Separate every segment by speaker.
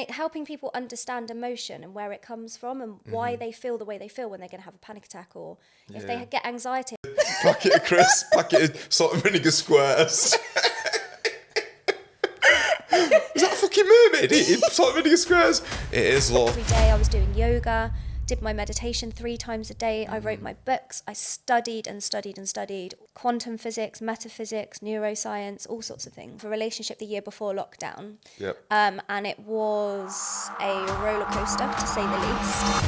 Speaker 1: helping people understand emotion and where it comes from and why they feel the way they feel when they're going to have a panic attack, or if they get anxiety.
Speaker 2: Packet of crisps, packet of salt and vinegar squares. Is that a fucking mermaid eating salt and vinegar squares? It is, love.
Speaker 1: Every day I was doing yoga, did my meditation 3 times a day. I wrote my books. I studied and studied and studied quantum physics, metaphysics, neuroscience, all sorts of things. For a relationship the year before lockdown.
Speaker 2: Yep.
Speaker 1: And it was a roller coaster, to say the least.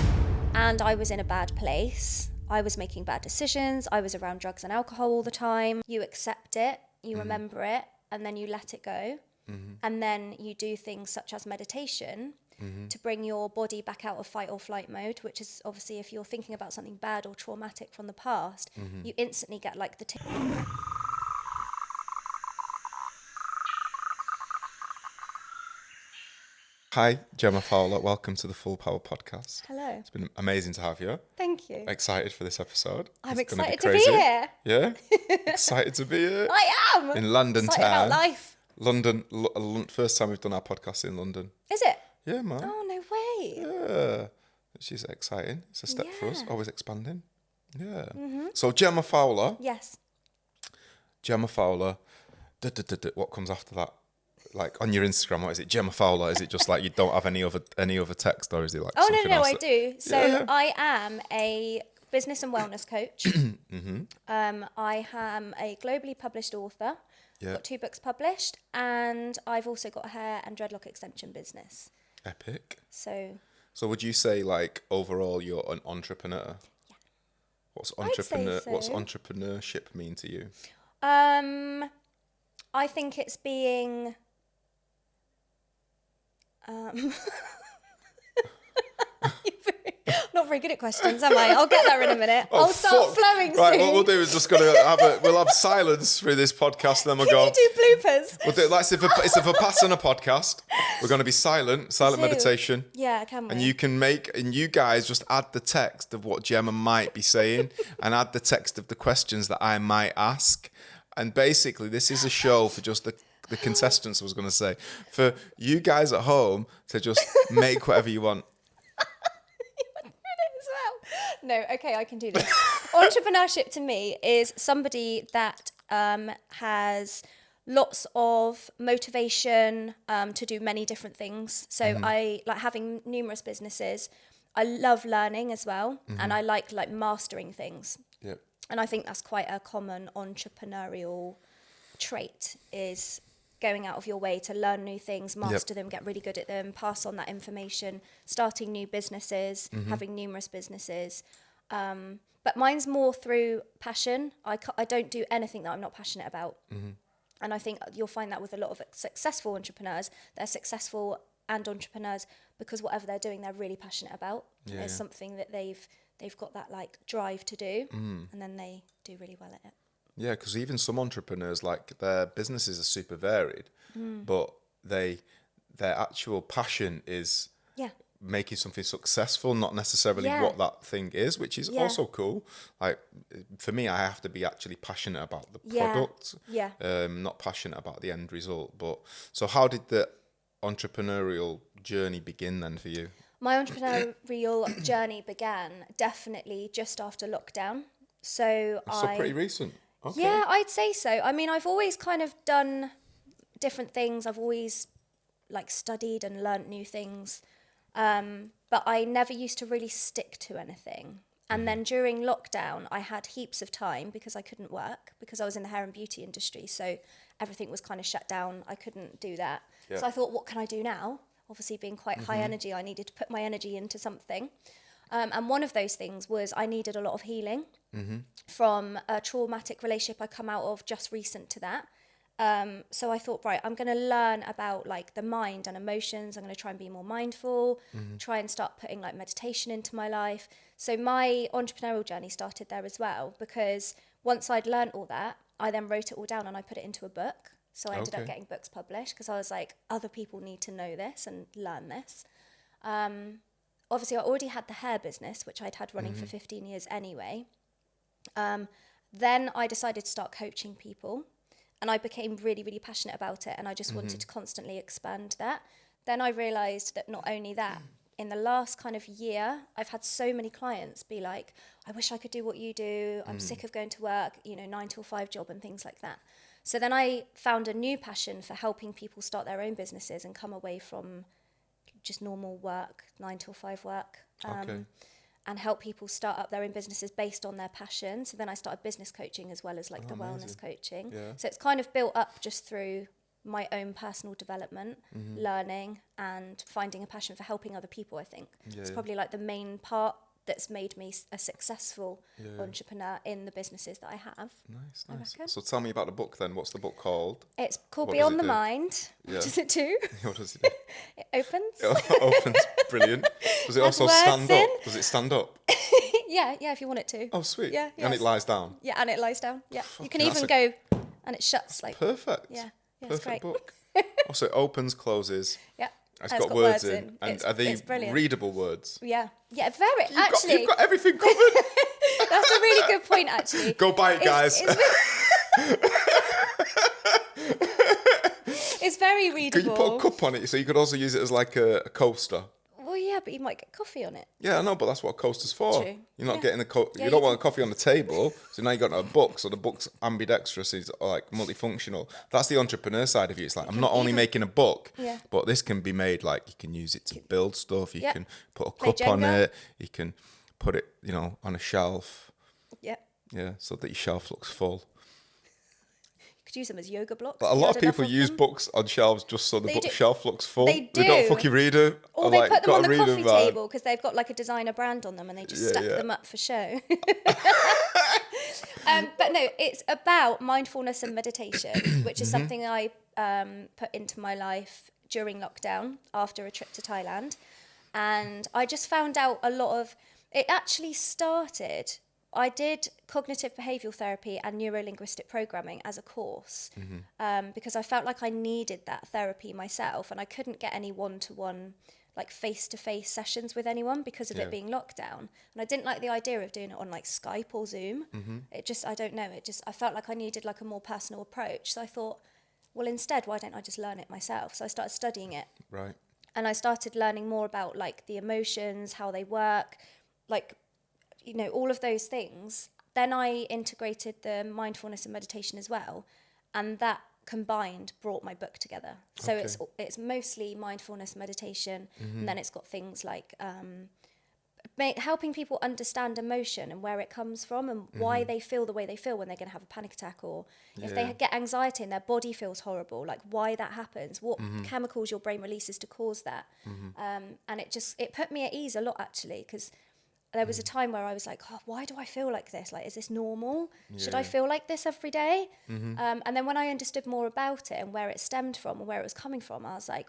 Speaker 1: And I was in a bad place. I was making bad decisions. I was around drugs and alcohol all the time. You accept it, you remember it, and then you let it go. And then you do things such as meditation to bring your body back out of fight or flight mode, which is obviously if you're thinking about something bad or traumatic from the past, you instantly get like the
Speaker 2: Hi, Jema Fowler. Welcome to the Full Power Podcast.
Speaker 1: Hello.
Speaker 2: It's been amazing to have you.
Speaker 1: Thank you.
Speaker 2: Excited for this episode.
Speaker 1: I'm
Speaker 2: It's gonna
Speaker 1: excited to be
Speaker 2: crazy.
Speaker 1: here.
Speaker 2: Yeah? Excited to be here.
Speaker 1: I am.
Speaker 2: In London
Speaker 1: excited
Speaker 2: town.
Speaker 1: about life.
Speaker 2: London, first time we've done our podcast in London.
Speaker 1: Is it?
Speaker 2: Yeah, man.
Speaker 1: Oh, no way.
Speaker 2: Yeah. She's exciting. It's a step for us.
Speaker 1: Yeah.
Speaker 2: Always expanding. Yeah. So Jema Fowler.
Speaker 1: Yes.
Speaker 2: Jema Fowler. What comes after that? Like on your Instagram, what is it? Jema Fowler? Is it just like you don't have any other text, or is it like
Speaker 1: Oh,
Speaker 2: something
Speaker 1: no,
Speaker 2: else
Speaker 1: I do. So
Speaker 2: Yeah.
Speaker 1: I am a business and wellness coach. I am a globally published author.
Speaker 2: Yeah.
Speaker 1: Got 2 books published, and I've also got a hair and dreadlock extension business.
Speaker 2: Epic.
Speaker 1: So
Speaker 2: would you say like overall you're an entrepreneur?
Speaker 1: Yeah.
Speaker 2: What's
Speaker 1: I'd say so.
Speaker 2: What's entrepreneurship mean to you?
Speaker 1: I think it's being not very good at questions, am I? I'll get there in a minute. I'll start flowing soon.
Speaker 2: Right, what we'll do is just we'll have silence through this podcast, and then we'll
Speaker 1: Can
Speaker 2: go.
Speaker 1: you do bloopers?
Speaker 2: We'll do like it's a Vipassana podcast. We're going to be silent meditation.
Speaker 1: Yeah, can we?
Speaker 2: And you guys just add the text of what Jemma might be saying, and add the text of the questions that I might ask. And basically, this is a show for just the contestants. I was going to say, for you guys at home to just make whatever you want.
Speaker 1: No, okay, I can do this. Entrepreneurship to me is somebody that has lots of motivation to do many different things. So I like having numerous businesses. I love learning as well, and I like mastering things.
Speaker 2: Yep.
Speaker 1: And I think that's quite a common entrepreneurial trait, is going out of your way to learn new things, master them, get really good at them, pass on that information, starting new businesses, having numerous businesses. But mine's more through passion. I don't do anything that I'm not passionate about. And I think you'll find that with a lot of successful entrepreneurs. They're successful and entrepreneurs because whatever they're doing, they're really passionate about.
Speaker 2: Yeah,
Speaker 1: There's
Speaker 2: yeah.
Speaker 1: something that they've got that like drive to do, and then they do really well at it.
Speaker 2: Yeah, because even some entrepreneurs, like their businesses are super varied, but their actual passion is making something successful, not necessarily what that thing is, which is also cool. Like for me, I have to be actually passionate about the product, not passionate about the end result. But so how did the entrepreneurial journey begin then for you?
Speaker 1: My entrepreneurial journey began definitely just after lockdown. So
Speaker 2: pretty recent. Okay.
Speaker 1: Yeah, I'd say so. I mean, I've always kind of done different things. I've always like studied and learnt new things. But I never used to really stick to anything. And then during lockdown, I had heaps of time because I couldn't work because I was in the hair and beauty industry. So everything was kind of shut down. I couldn't do that.
Speaker 2: Yeah.
Speaker 1: So I thought, what can I do now? Obviously being quite high energy, I needed to put my energy into something. And one of those things was I needed a lot of healing from a traumatic relationship I come out of just recent to that. So I thought, right, I'm going to learn about like the mind and emotions. I'm going to try and be more mindful, try and start putting like meditation into my life. So my entrepreneurial journey started there as well, because once I'd learned all that, I then wrote it all down and I put it into a book. So I ended up getting books published because I was like, other people need to know this and learn this. Obviously, I already had the hair business, which I'd had running for 15 years anyway. Then I decided to start coaching people. And I became really, really passionate about it. And I just wanted to constantly expand that. then I realized that not only that, in the last kind of year, I've had so many clients be like, I wish I could do what you do. I'm sick of going to work, 9 till 5 job and things like that. So then I found a new passion for helping people start their own businesses and come away from just normal work, 9 till 5 work. And help people start up their own businesses based on their passion. So then I started business coaching as well as like the wellness coaching. Yeah. So it's kind of built up just through my own personal development, learning, and finding a passion for helping other people, I think. It's probably like the main part that's made me a successful entrepreneur in the businesses that I have.
Speaker 2: Nice. So tell me about the book then. What's the book called?
Speaker 1: It's called Beyond the Mind. What does it do?
Speaker 2: What does it do?
Speaker 1: It opens.
Speaker 2: It opens. Brilliant. Does it also stand up? Does it stand up?
Speaker 1: Yeah, if you want it to.
Speaker 2: Oh, sweet.
Speaker 1: Yeah.
Speaker 2: And it lies down?
Speaker 1: Yeah, and it lies down. Yeah. You can even go and it shuts. Like
Speaker 2: perfect.
Speaker 1: Yeah,
Speaker 2: perfect
Speaker 1: it's great.
Speaker 2: Book. Also, it opens, closes.
Speaker 1: Yeah.
Speaker 2: It's got words in. And are they readable words?
Speaker 1: Yeah, very. You've
Speaker 2: got everything covered.
Speaker 1: That's a really good point, actually.
Speaker 2: Go buy it, guys.
Speaker 1: It's very readable.
Speaker 2: Can you put a cup on it? So you could also use it as like a coaster.
Speaker 1: Well, yeah, but you might get coffee on it.
Speaker 2: Yeah, I know, but that's what a coaster's for.
Speaker 1: True.
Speaker 2: You're not getting you don't want a coffee on the table, so now you've got a book. So the book's ambidextrous, is like multifunctional. That's the entrepreneur side of you. It's like, I'm not only making a book, but this can be made like, you can use it to build stuff. You can put a cup on it. You can put it, on a shelf.
Speaker 1: Yeah.
Speaker 2: Yeah, so that your shelf looks full.
Speaker 1: Use them as yoga blocks.
Speaker 2: But a lot of people use books on shelves just so the bookshelf looks full.
Speaker 1: They do.
Speaker 2: They don't fucking read it.
Speaker 1: Or they put them on the coffee table because they've got like a designer brand on them and they just stack them up for show. But no, it's about mindfulness and meditation, which is something I put into my life during lockdown after a trip to Thailand. And I just found out a lot of... It actually started... I did cognitive behavioural therapy and neuro-linguistic programming as a course because I felt like I needed that therapy myself, and I couldn't get any one-to-one, like face-to-face sessions with anyone because of it being lockdown. And I didn't like the idea of doing it on like Skype or Zoom. It just, I don't know, I felt like I needed like a more personal approach. So I thought, well, instead, why don't I just learn it myself? So I started studying it.
Speaker 2: Right.
Speaker 1: And I started learning more about like the emotions, how they work, like... all of those things. Then I integrated the mindfulness and meditation as well, and that combined brought my book together. So it's mostly mindfulness, meditation, and then it's got things like helping people understand emotion and where it comes from and why they feel the way they feel when they're going to have a panic attack, or if they get anxiety and their body feels horrible, like why that happens, what chemicals your brain releases to cause that. And it put me at ease a lot, actually, because there was a time where I was like, oh, why do I feel like this? Like, is this normal? Should I feel like this every day? And then when I understood more about it and where it stemmed from and where it was coming from, I was like,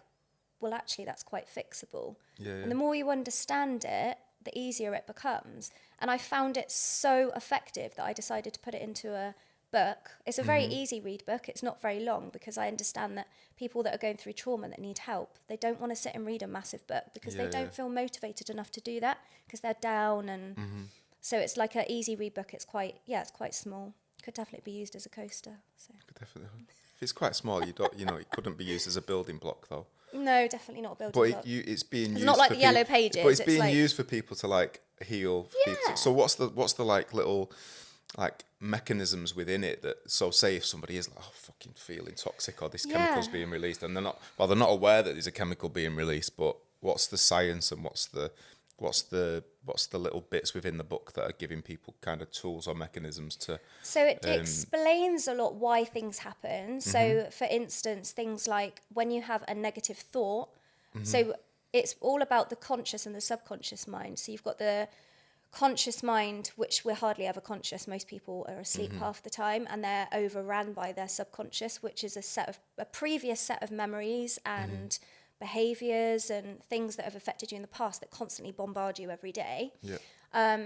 Speaker 1: well, actually, that's quite fixable. And the more you understand it, the easier it becomes. And I found it so effective that I decided to put it into a book. It's a very easy read book. It's not very long because I understand that people that are going through trauma that need help, they don't want to sit and read a massive book because they don't feel motivated enough to do that because they're down. And so it's like an easy read book. It's quite small. Could definitely be used as a coaster. So.
Speaker 2: Definitely. If it's quite small, it couldn't be used as a building block though.
Speaker 1: No, definitely not a building block.
Speaker 2: But it's being used.
Speaker 1: It's not like the Yellow Pages.
Speaker 2: But it's being used for people to like heal. People. So what's the like little like mechanisms within it that, so say if somebody is like, fucking feeling toxic, or this chemical's being released, and they're not aware that there's a chemical being released, but what's the science and what's the little bits within the book that are giving people kind of tools or mechanisms to...
Speaker 1: So it explains a lot why things happen. So for instance, things like when you have a negative thought, so it's all about the conscious and the subconscious mind. So you've got the conscious mind, which we're hardly ever conscious. Most people are asleep half the time, and they're overran by their subconscious, which is a previous set of memories and behaviors and things that have affected you in the past that constantly bombard you every day.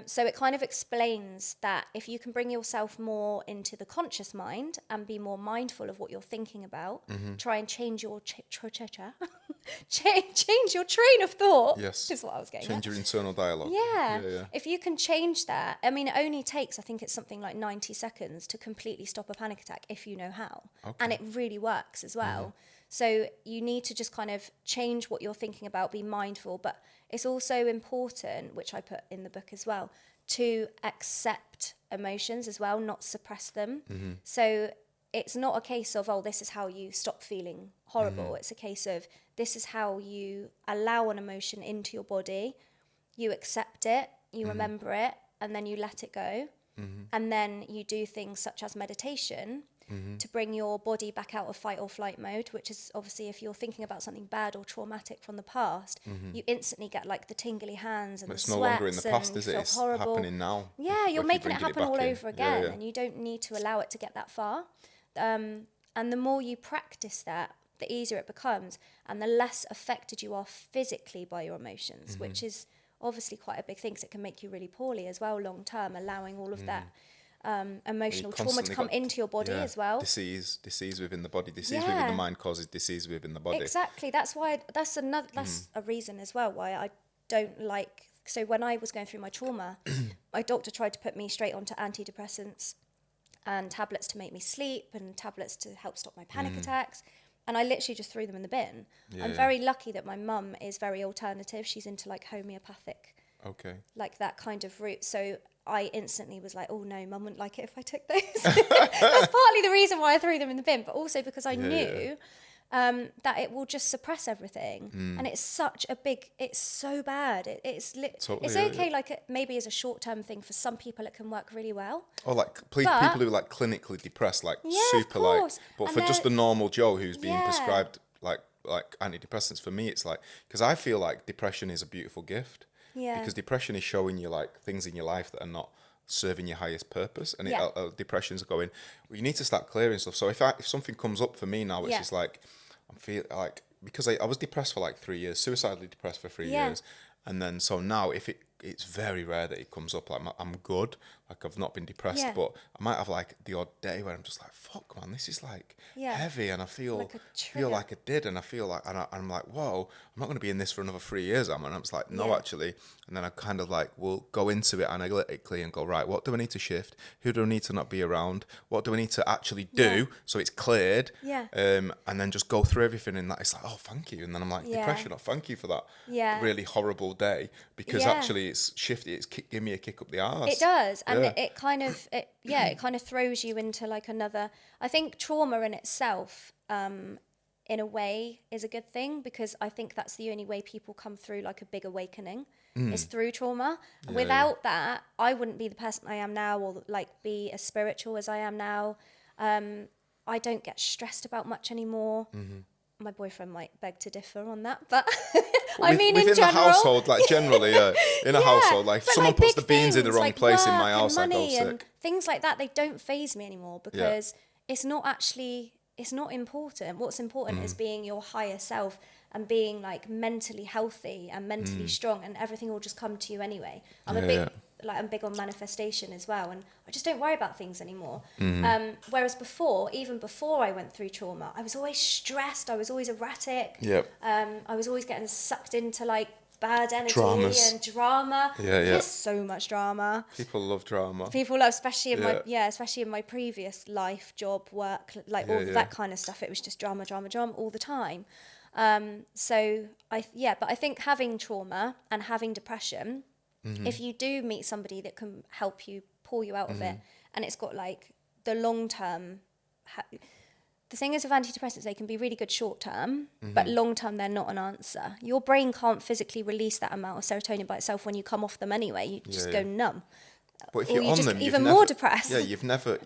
Speaker 1: So it kind of explains that if you can bring yourself more into the conscious mind and be more mindful of what you're thinking about, try and change your change your train of thought.
Speaker 2: Yes,
Speaker 1: is what I was getting
Speaker 2: Change
Speaker 1: at.
Speaker 2: your internal dialogue.
Speaker 1: Yeah. If you can change that, I mean, it only takes, I think it's something like 90 seconds to completely stop a panic attack if you know how. And it really works as well. So you need to just kind of change what you're thinking about, be mindful. But it's also important, which I put in the book as well, to accept emotions as well, not suppress them. So it's not a case of, oh, this is how you stop feeling horrible. It's a case of, this is how you allow an emotion into your body, you accept it, you remember it, and then you let it go. And then you do things such as meditation to bring your body back out of fight or flight mode, which is obviously, if you're thinking about something bad or traumatic from the past, you instantly get like the tingly hands and
Speaker 2: But
Speaker 1: the
Speaker 2: it's
Speaker 1: sweats,
Speaker 2: no longer in the past,
Speaker 1: and
Speaker 2: is
Speaker 1: you
Speaker 2: it?
Speaker 1: feel
Speaker 2: It's
Speaker 1: horrible.
Speaker 2: happening now.
Speaker 1: Yeah, you're making it happen all over again,
Speaker 2: Yeah.
Speaker 1: and you don't need to allow it to get that far. And the more you practice that, the easier it becomes, and the less affected you are physically by your emotions, which is obviously quite a big thing, because it can make you really poorly as well long term, allowing all of that emotional trauma to come into your body as well.
Speaker 2: Disease within the body, disease within the mind causes disease within the body.
Speaker 1: Exactly. That's why, that's a reason as well why I don't like, so when I was going through my trauma, my doctor tried to put me straight onto antidepressants and tablets to make me sleep and tablets to help stop my panic attacks. And I literally just threw them in the bin. I'm very lucky that my mum is very alternative. She's into like homeopathic, like that kind of route. So I instantly was like, oh no, mum wouldn't like it if I took those. That's partly the reason why I threw them in the bin, but also because I knew that it will just suppress everything. And it's such a big, it's so bad. It's okay, like maybe as a short-term thing. For some people it can work really well.
Speaker 2: Or like people who are like clinically depressed, like super like, but and for just the normal Joe who's being prescribed like antidepressants, for me it's like, because I feel like depression is a beautiful gift. Because depression is showing you like things in your life that are not serving your highest purpose, and depression's going, well, you need to start clearing stuff. So if something comes up for me now, which is like, I'm feeling like, because I was depressed for like 3 years, suicidally depressed for 3 years, and then so now if it's very rare that it comes up, like I'm good, like I've not been depressed, but I might have like the odd day where I'm just like, fuck man, this is like heavy, and I feel like I did, and I feel like, and I'm like, whoa, I'm not going to be in this for another 3 years, and I'm just like, no, actually. And then I kind of like will go into it analytically and go, right, what do I need to shift? Who do I need to not be around? What do I need to actually do so it's cleared? And then just go through everything, and that it's like, oh, thank you. And then I'm like, depression, oh, thank you for that really horrible day, because actually it's shifted, it's giving me a kick up the arse.
Speaker 1: It does, and it kind of throws you into like another. I think trauma in itself, in a way, is a good thing, because I think that's the only way people come through like a big awakening is through trauma. Without that, I wouldn't be the person I am now, or like be as spiritual as I am now. I don't get stressed about much anymore. My boyfriend might beg to differ on that, but I mean, in general,
Speaker 2: the household, like generally, in a household, like if someone puts the beans in the wrong place in my house, I go sick. And
Speaker 1: things like that, they don't faze me anymore, because it's not important. What's important is being your higher self and being like mentally healthy and mentally strong, and everything will just come to you anyway. I'm big on manifestation as well, and I just don't worry about things anymore. Whereas even before I went through trauma, I was always stressed. I was always erratic. I was always getting sucked into like bad energy and drama. There's so much drama.
Speaker 2: People love drama.
Speaker 1: Especially in my previous life, job, work, like all of that kind of stuff. It was just drama all the time. But I think having trauma and having depression, if you do meet somebody that can help you pull you out of it, and it's got like the long term. The thing is with antidepressants, they can be really good short term, but long term they're not an answer. Your brain can't physically release that amount of serotonin by itself when you come off them anyway. You just go numb.
Speaker 2: But if you're on them,
Speaker 1: even more depressed.
Speaker 2: Yeah, you've never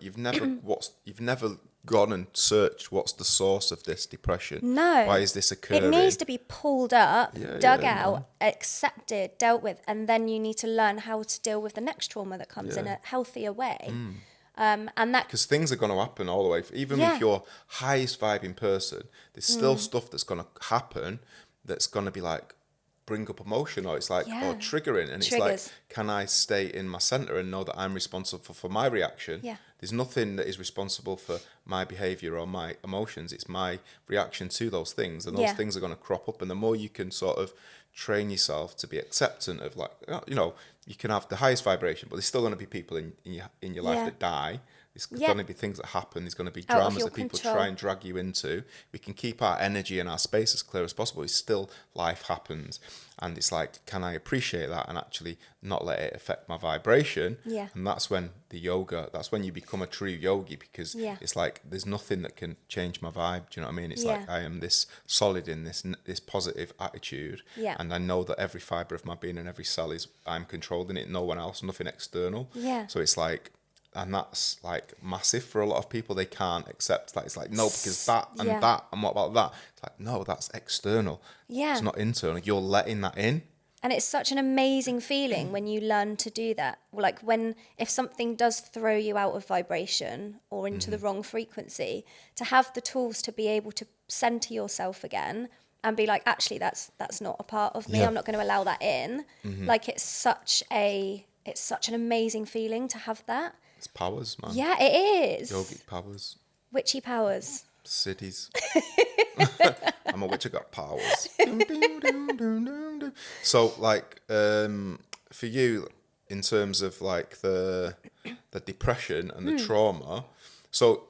Speaker 2: gone and searched what's the source of this depression.
Speaker 1: No.
Speaker 2: Why is this occurring?
Speaker 1: It needs to be pulled up, dug out, accepted, dealt with, and then you need to learn how to deal with the next trauma that comes in a healthier way. And that,
Speaker 2: because things are going to happen all the way. Even if you're highest vibing person, there's still stuff that's going to happen that's going to be like bring up emotion, or it's like or triggering, and it's like, can I stay in my center and know that I'm responsible for my reaction? There's nothing that is responsible for my behavior or my emotions. It's my reaction to those things, and those things are going to crop up. And the more you can sort of train yourself to be acceptant of, like, you know, you can have the highest vibration, but there's still going to be people in your life that die. There's going to be things that happen. There's going to be
Speaker 1: Out of
Speaker 2: dramas
Speaker 1: your
Speaker 2: that people
Speaker 1: control.
Speaker 2: try and drag you into. We can keep our energy and our space as clear as possible. It's still life happens. And it's like, can I appreciate that and actually not let it affect my vibration?
Speaker 1: Yeah.
Speaker 2: And that's when that's when you become a true yogi, because it's like, there's nothing that can change my vibe. Do you know what I mean? It's like, I am this solid in this positive attitude.
Speaker 1: Yeah.
Speaker 2: And I know that every fiber of my being and every cell I'm controlling it, no one else, nothing external.
Speaker 1: Yeah.
Speaker 2: So it's like, and that's like massive for a lot of people. They can't accept that. It's like, no, because that and that, and what about that? It's like, no, that's external.
Speaker 1: Yeah.
Speaker 2: It's not internal. You're letting that in.
Speaker 1: And it's such an amazing feeling when you learn to do that. Like if something does throw you out of vibration or into the wrong frequency, to have the tools to be able to center yourself again and be like, actually, that's not a part of me. I'm not going to allow that in. Like it's such an amazing feeling to have that.
Speaker 2: It's powers, man.
Speaker 1: Yeah, it is.
Speaker 2: Yogic powers.
Speaker 1: Witchy powers.
Speaker 2: Cities. I'm a witch, I got powers. So, like, for you, in terms of like the depression and the trauma, so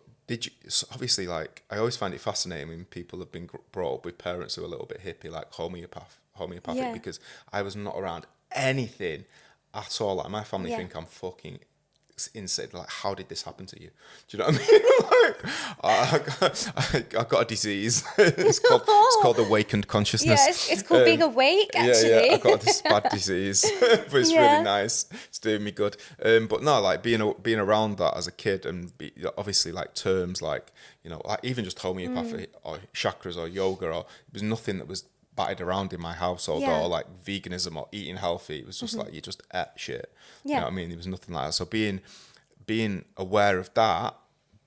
Speaker 2: obviously, like, I always find it fascinating when people have been brought up with parents who are a little bit hippie, like homeopathic, because I was not around anything at all. Like, my family think I'm fucking insane. Like, how did this happen to you? Do you know what I mean? Like, I got a disease. It's called awakened consciousness.
Speaker 1: Yeah, it's called being awake, actually.
Speaker 2: Yeah, I got this bad disease, but it's really nice. It's doing me good. But no, like being around that as a kid, and obviously like terms like, you know, like even just homeopathy or chakras or yoga, or it was nothing that was batted around in my household, or like veganism or eating healthy. It was just like, you just ate shit. You know what I mean? There was nothing like that. So being aware of that,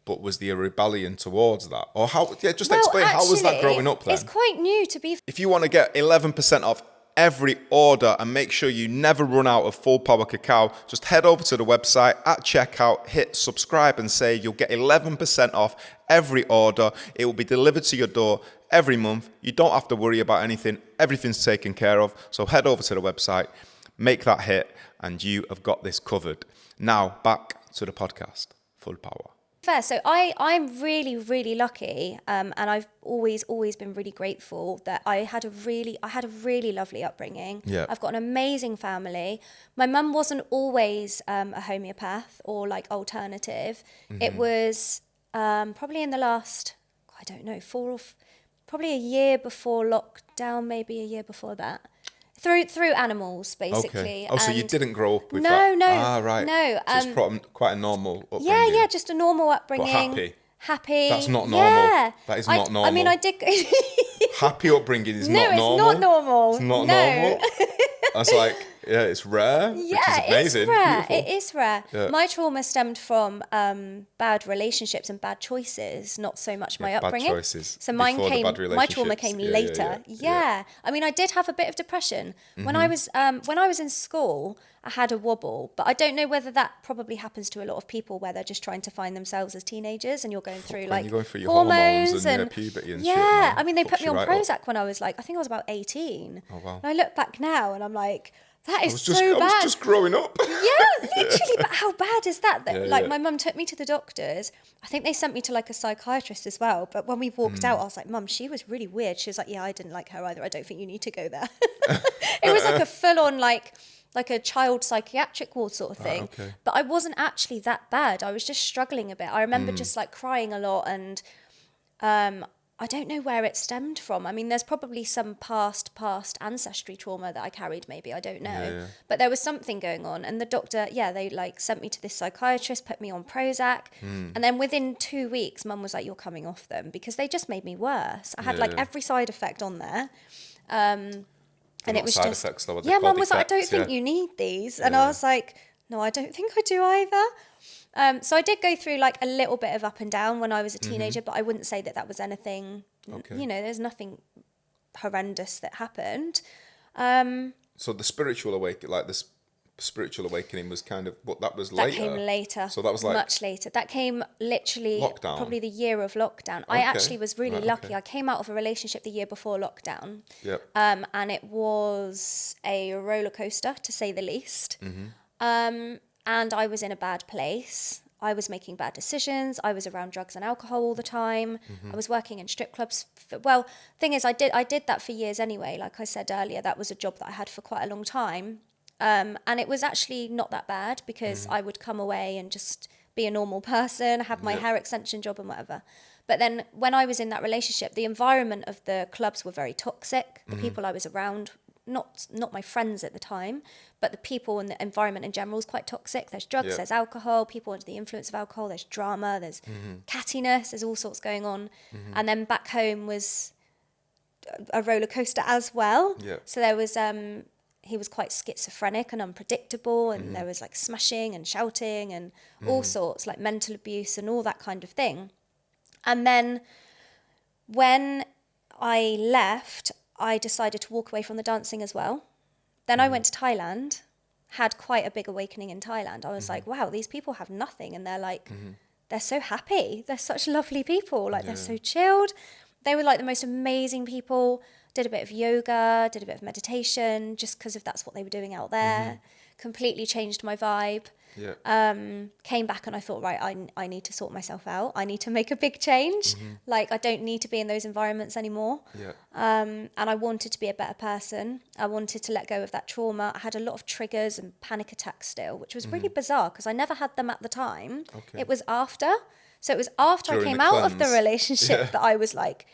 Speaker 2: but was there a rebellion towards that? Or how, explain, how was that growing up then?
Speaker 1: It's quite new to be.
Speaker 2: If you want to get 11% off every order and make sure you never run out of full power cacao, just head over to the website at checkout, hit subscribe and say you'll get 11% off every order. It will be delivered to your door every month. You don't have to worry about anything. Everything's taken care of. So head over to the website, make that hit, and you have got this covered. Now back to the podcast, Full Power.
Speaker 1: Fair. So I'm really, really lucky, and I've always been really grateful that I had a really lovely upbringing.
Speaker 2: Yeah.
Speaker 1: I've got an amazing family. My mum wasn't always a homeopath or like alternative. It was probably in the last, I don't know, probably a year before lockdown, maybe a year before that. Through animals, basically.
Speaker 2: Okay. Oh, so you didn't grow up with
Speaker 1: that?
Speaker 2: No.
Speaker 1: Ah,
Speaker 2: right.
Speaker 1: No.
Speaker 2: So it's quite a normal upbringing.
Speaker 1: Yeah, just a normal upbringing.
Speaker 2: But
Speaker 1: happy.
Speaker 2: That's not normal.
Speaker 1: Yeah.
Speaker 2: That is not normal.
Speaker 1: I mean, I did.
Speaker 2: Happy upbringing is not normal.
Speaker 1: No, it's not normal.
Speaker 2: It's not normal. That's like, yeah, it's rare.
Speaker 1: Yeah,
Speaker 2: which is amazing.
Speaker 1: it's rare.
Speaker 2: Beautiful.
Speaker 1: It is rare.
Speaker 2: Yeah.
Speaker 1: My trauma stemmed from bad relationships and bad choices, not so much my upbringing.
Speaker 2: Bad choices.
Speaker 1: So my trauma came later.
Speaker 2: Yeah.
Speaker 1: I mean, I did have a bit of depression when I was in school. I had a wobble, but I don't know whether that probably happens to a lot of people where they're just trying to find themselves as teenagers, and you're going through
Speaker 2: your hormones and your puberty and shit.
Speaker 1: Yeah, I mean, they put me on
Speaker 2: right
Speaker 1: Prozac when I was like, I think I was about 18.
Speaker 2: Oh wow!
Speaker 1: And I look back now and I'm like, that is
Speaker 2: bad.
Speaker 1: I
Speaker 2: was just growing up.
Speaker 1: Yeah, literally. But how bad is that? My mum took me to the doctors. I think they sent me to like a psychiatrist as well. But when we walked out, I was like, Mum, she was really weird. She was like, yeah, I didn't like her either. I don't think you need to go there. It was like a full on like a child psychiatric ward sort of thing.
Speaker 2: Okay.
Speaker 1: But I wasn't actually that bad. I was just struggling a bit. I remember just like crying a lot, and I don't know where it stemmed from. I mean, there's probably some past ancestry trauma that I carried, maybe, I don't know.
Speaker 2: Yeah.
Speaker 1: But there was something going on. And the doctor, they like sent me to this psychiatrist, put me on Prozac. And then within 2 weeks, Mum was like, you're coming off them, because they just made me worse. I had every side effect on there. And it was
Speaker 2: side
Speaker 1: just,
Speaker 2: effects, though,
Speaker 1: Mum was like, I don't think you need these. And I was like, no, I don't think I do either. So I did go through like a little bit of up and down when I was a teenager, but I wouldn't say that was anything, there's nothing horrendous that happened.
Speaker 2: So the spiritual awakening was kind of, but that was later.
Speaker 1: That came later.
Speaker 2: So that was like
Speaker 1: much later. That came literally
Speaker 2: lockdown.
Speaker 1: Probably the year of lockdown. I actually was really lucky. Okay. I came out of a relationship the year before lockdown.
Speaker 2: Yep.
Speaker 1: And it was a roller coaster, to say the least. And I was in a bad place. I was making bad decisions. I was around drugs and alcohol all the time. I was working in strip clubs. Thing is, I did that for years anyway. Like I said earlier, that was a job that I had for quite a long time. And it was actually not that bad because I would come away and just be a normal person, have my hair extension job and whatever. But then when I was in that relationship, the environment of the clubs were very toxic. The people I was around, not my friends at the time, but the people and the environment in general is quite toxic. There's drugs, there's alcohol, people under the influence of alcohol, there's drama, there's cattiness, there's all sorts going on. And then back home was a roller coaster as well. So there was, he was quite schizophrenic and unpredictable, and there was like smashing and shouting and all sorts, like mental abuse and all that kind of thing. And then when I left, I decided to walk away from the dancing as well. Then I went to Thailand, had quite a big awakening in Thailand. I was like, wow, these people have nothing. And they're like, they're so happy. They're such lovely people. Like, they're so chilled. They were like the most amazing people. Did a bit of yoga, did a bit of meditation, just because that's what they were doing out there. Completely changed my vibe. Came back and I thought, right, I need to sort myself out. I need to make a big change. Like, I don't need to be in those environments anymore. And I wanted to be a better person. I wanted to let go of that trauma. I had a lot of triggers and panic attacks still, which was really bizarre because I never had them at the time. It was after. So it was after I came out of the relationship that I was like,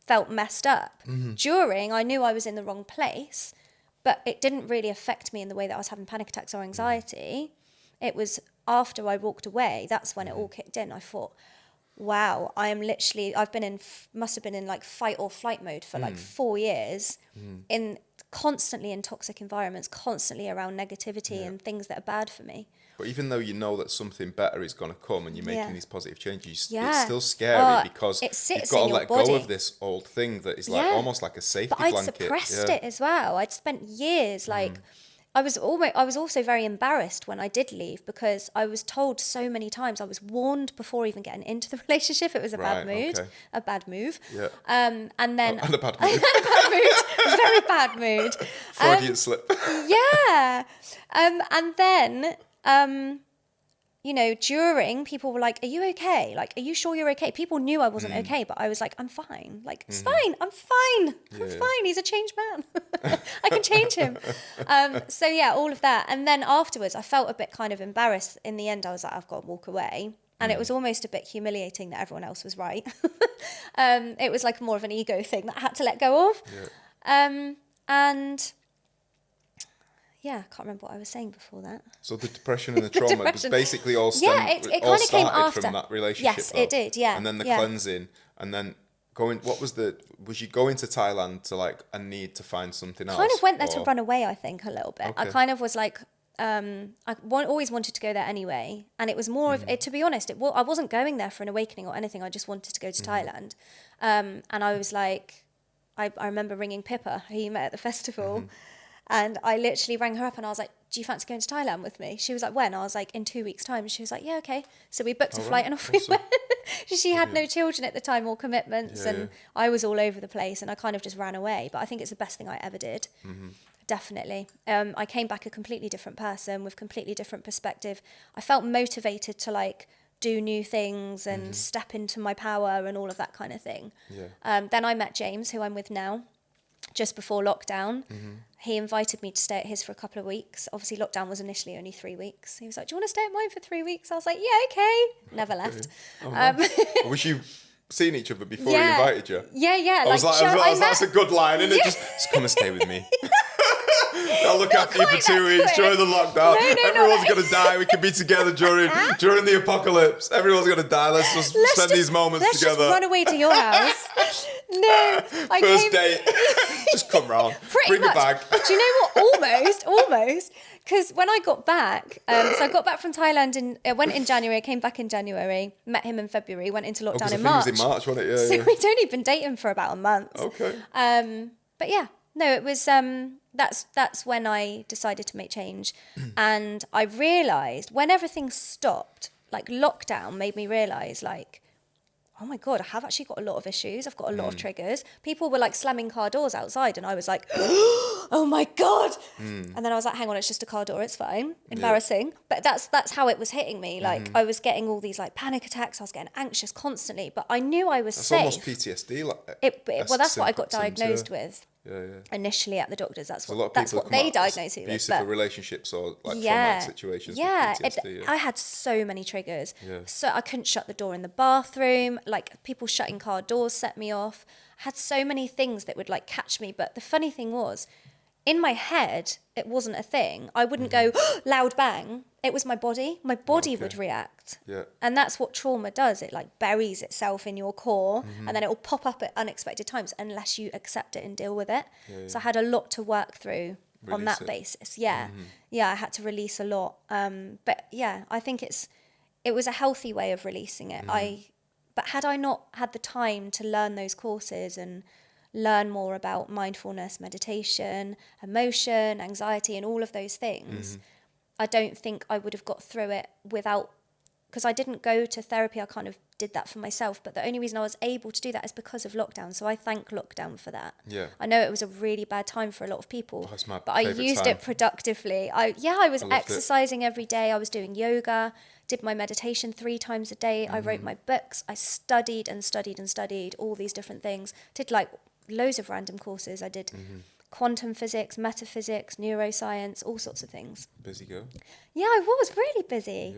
Speaker 1: felt messed up. During, I knew I was in the wrong place, but it didn't really affect me in the way that I was having panic attacks or anxiety. It was after I walked away, that's when it all kicked in. I thought, wow, I've been must have been in like fight or flight mode for like 4 years, constantly in toxic environments, constantly around negativity and things that are bad for me.
Speaker 2: But even though you know that something better is going to come and you're making these positive changes, it's still scary because you've got to let go of this old thing that is like almost like a safety blanket.
Speaker 1: But I'd suppressed it as well. I'd spent years like... I was also very embarrassed when I did leave because I was told so many times, I was warned before even getting into the relationship, it was a bad mood, a bad move. And then...
Speaker 2: and a bad mood.
Speaker 1: a bad mood, very bad mood.
Speaker 2: Freudian slip.
Speaker 1: And then... you know, during, people were like, are you okay? Like, are you sure you're okay? People knew I wasn't okay, but I was like, I'm fine. Like, it's fine. I'm fine. I'm fine. He's a changed man. I can change him. So yeah, all of that. And then afterwards, I felt a bit kind of embarrassed. In the end, I was like, I've got to walk away. And it was almost a bit humiliating that everyone else was right. It was like more of an ego thing that I had to let go of. And... yeah, I can't remember what I was saying before that. So the
Speaker 2: depression and the trauma was basically all stemmed, it all started came after. From that relationship.
Speaker 1: Yes, it did, yeah.
Speaker 2: And then the cleansing, and then was you going to Thailand to like a need to find something else?
Speaker 1: I kind of went there to run away, I think, a little bit. I kind of was like, always wanted to go there anyway. And it was more of, to be honest, I wasn't going there for an awakening or anything. I just wanted to go to Thailand. And I was like, I remember ringing Pippa, who you met at the festival. And I literally rang her up and I was like, do you fancy going to Thailand with me? She was like, when? I was like, in 2 weeks' time. She was like, yeah, okay. So we booked a flight and off we went. She had no children at the time or commitments. And I was all over the place and I kind of just ran away. But I think it's the best thing I ever did. Definitely. I came back a completely different person with completely different perspective. I felt motivated to like do new things and step into my power and all of that kind of thing. Then I met James, who I'm with now. Just before lockdown, he invited me to stay at his for a couple of weeks. Obviously, lockdown was initially only 3 weeks. He was like, do you want to stay at mine for 3 weeks? I was like, yeah, okay. Never left.
Speaker 2: Was you seeing each other before he invited you?
Speaker 1: Yeah.
Speaker 2: I was like, that's a good line, isn't it? Just come and stay with me. I'll look after you for 2 weeks during the lockdown. Everyone's going to die. We can be together during the apocalypse. Everyone's going to die. Let's just spend these moments together.
Speaker 1: Let's just run away to your house. No.
Speaker 2: First date. Just come round. Bring a bag.
Speaker 1: Do you know what? Almost. Because when I got back, so I got back from Thailand, I went in January, I came back in January, met him in February, went into lockdown in March.
Speaker 2: It was in March, wasn't it?
Speaker 1: So we'd only been dating for about a month.
Speaker 2: Okay.
Speaker 1: But yeah, no, it was... That's when I decided to make change. And I realised when everything stopped, like lockdown made me realise like oh my God, I have actually got a lot of issues. I've got a lot of triggers. People were like slamming car doors outside and I was like, oh my God. And then I was like, hang on, it's just a car door. It's fine. Embarrassing. Yeah. But that's how it was hitting me. Like I was getting all these like panic attacks. I was getting anxious constantly, but I knew I was safe.
Speaker 2: Almost PTSD.
Speaker 1: Well, that's what I got diagnosed with.
Speaker 2: Yeah.
Speaker 1: Initially at the doctors, that's
Speaker 2: a
Speaker 1: what
Speaker 2: diagnosed
Speaker 1: they
Speaker 2: it with. Abusive relationships or like traumatic situations.
Speaker 1: Yeah,
Speaker 2: with PTSD,
Speaker 1: I had so many triggers. So I couldn't shut the door in the bathroom. Like people shutting car doors set me off. I had so many things that would like catch me. But the funny thing was, in my head, it wasn't a thing. I wouldn't go loud bang. It was my body. My body would react.
Speaker 2: Yeah.
Speaker 1: And that's what trauma does. It like buries itself in your core and then it will pop up at unexpected times unless you accept it and deal with it. So I had a lot to work through on that basis. Yeah. I had to release a lot. But yeah, I think it was a healthy way of releasing it. But had I not had the time to learn those courses and learn more about mindfulness, meditation, emotion, anxiety, and all of those things, I don't think I would have got through it without, because I didn't go to therapy. I kind of did that for myself. But the only reason I was able to do that is because of lockdown. So I thank lockdown for that. Yeah. I know it was a really bad time for a lot of people, but I used it productively. I was exercising every day. I was doing yoga, did my meditation 3 times a day. I wrote my books. I studied and studied and studied all these different things. Did like loads of random courses. I did quantum physics, metaphysics, neuroscience, all sorts of things.
Speaker 2: Busy girl.
Speaker 1: Yeah, I was really busy.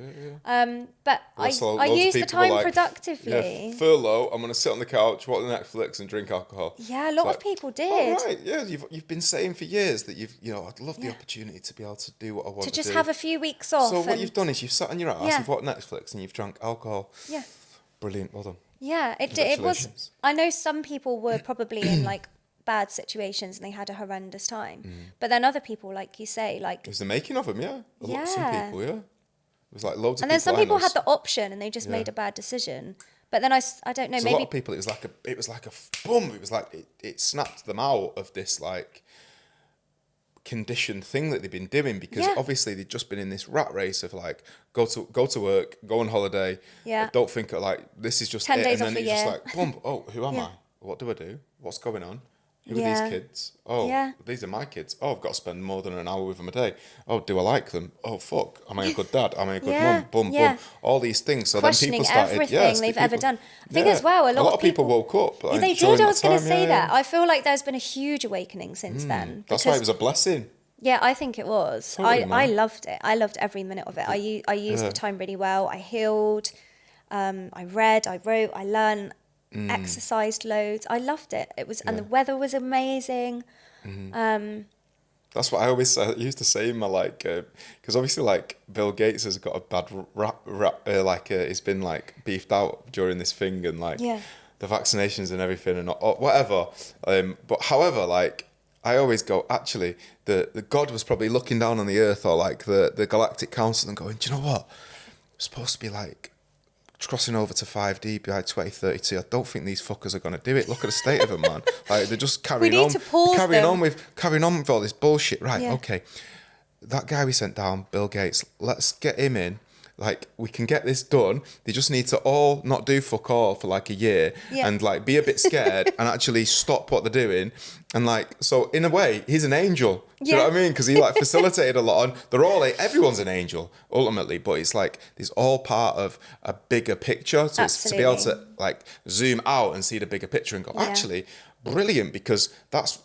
Speaker 1: But I used the time productively.
Speaker 2: Yeah, furlough, I'm going to sit on the couch, watch Netflix and drink alcohol.
Speaker 1: Yeah, a lot of people did.
Speaker 2: Oh, right, yeah, you've been saying for years that I'd love the opportunity to be able to do what I want to do.
Speaker 1: To just have a few weeks off.
Speaker 2: So what you've done is you've sat on your ass, you've watched Netflix and you've drunk alcohol.
Speaker 1: Yeah.
Speaker 2: Brilliant, well done.
Speaker 1: Yeah, it was. I know some people were probably in like bad situations and they had a horrendous time. But then other people, like you say, like...
Speaker 2: It was the making of them, Some people, It was like loads of people.
Speaker 1: And then some people had the option and they just made a bad decision. But then I don't know, maybe...
Speaker 2: a lot of people, it was like a boom. It was like, it snapped them out of this like conditioned thing that they've been doing, because obviously they've just been in this rat race of like, go to work, go on holiday. Yeah. Don't think like, this is just
Speaker 1: 10 days
Speaker 2: and
Speaker 1: off
Speaker 2: then
Speaker 1: a
Speaker 2: it's
Speaker 1: year.
Speaker 2: just like, boom, oh, who am I? What do I do? What's going on? Who are these kids? Oh, these are my kids. Oh, I've got to spend more than an hour with them a day. Oh, do I like them? Oh, fuck. Am I a good dad? Am I a good mum? Boom, boom. All these things. So
Speaker 1: questioning
Speaker 2: then people started...
Speaker 1: everything they've ever done. I think as well, a lot of people
Speaker 2: woke up.
Speaker 1: Like, they did. I was going to say that. I feel like there's been a huge awakening since then.
Speaker 2: That's why it was a blessing.
Speaker 1: Yeah, I think it was. Totally, I loved it. I loved every minute of it. I used the time really well. I healed. I read. I wrote. I learned. Exercised loads. I loved it. It was, and the weather was amazing.
Speaker 2: That's what I always used to say in my like, because obviously like Bill Gates has got a bad rap, he's been like beefed out during this thing and like the vaccinations and everything and whatever. But however, like I always go, actually, the God was probably looking down on the earth or like the Galactic Council and going, do you know what? It's supposed to be like crossing over to 5D by 2032. I don't think these fuckers are going to do it. Look at the state of them, man. Like they're just carrying on. Carrying on with all this bullshit. Right, okay. That guy we sent down, Bill Gates, let's get him in. Like, we can get this done. They just need to all not do fuck all for like a year and like be a bit scared and actually stop what they're doing. And like, so in a way, he's an angel. Do you know what I mean? Because he like facilitated a lot on, everyone's an angel ultimately, but it's like, it's all part of a bigger picture. So it's to be able to like zoom out and see the bigger picture and go, actually, brilliant, because that's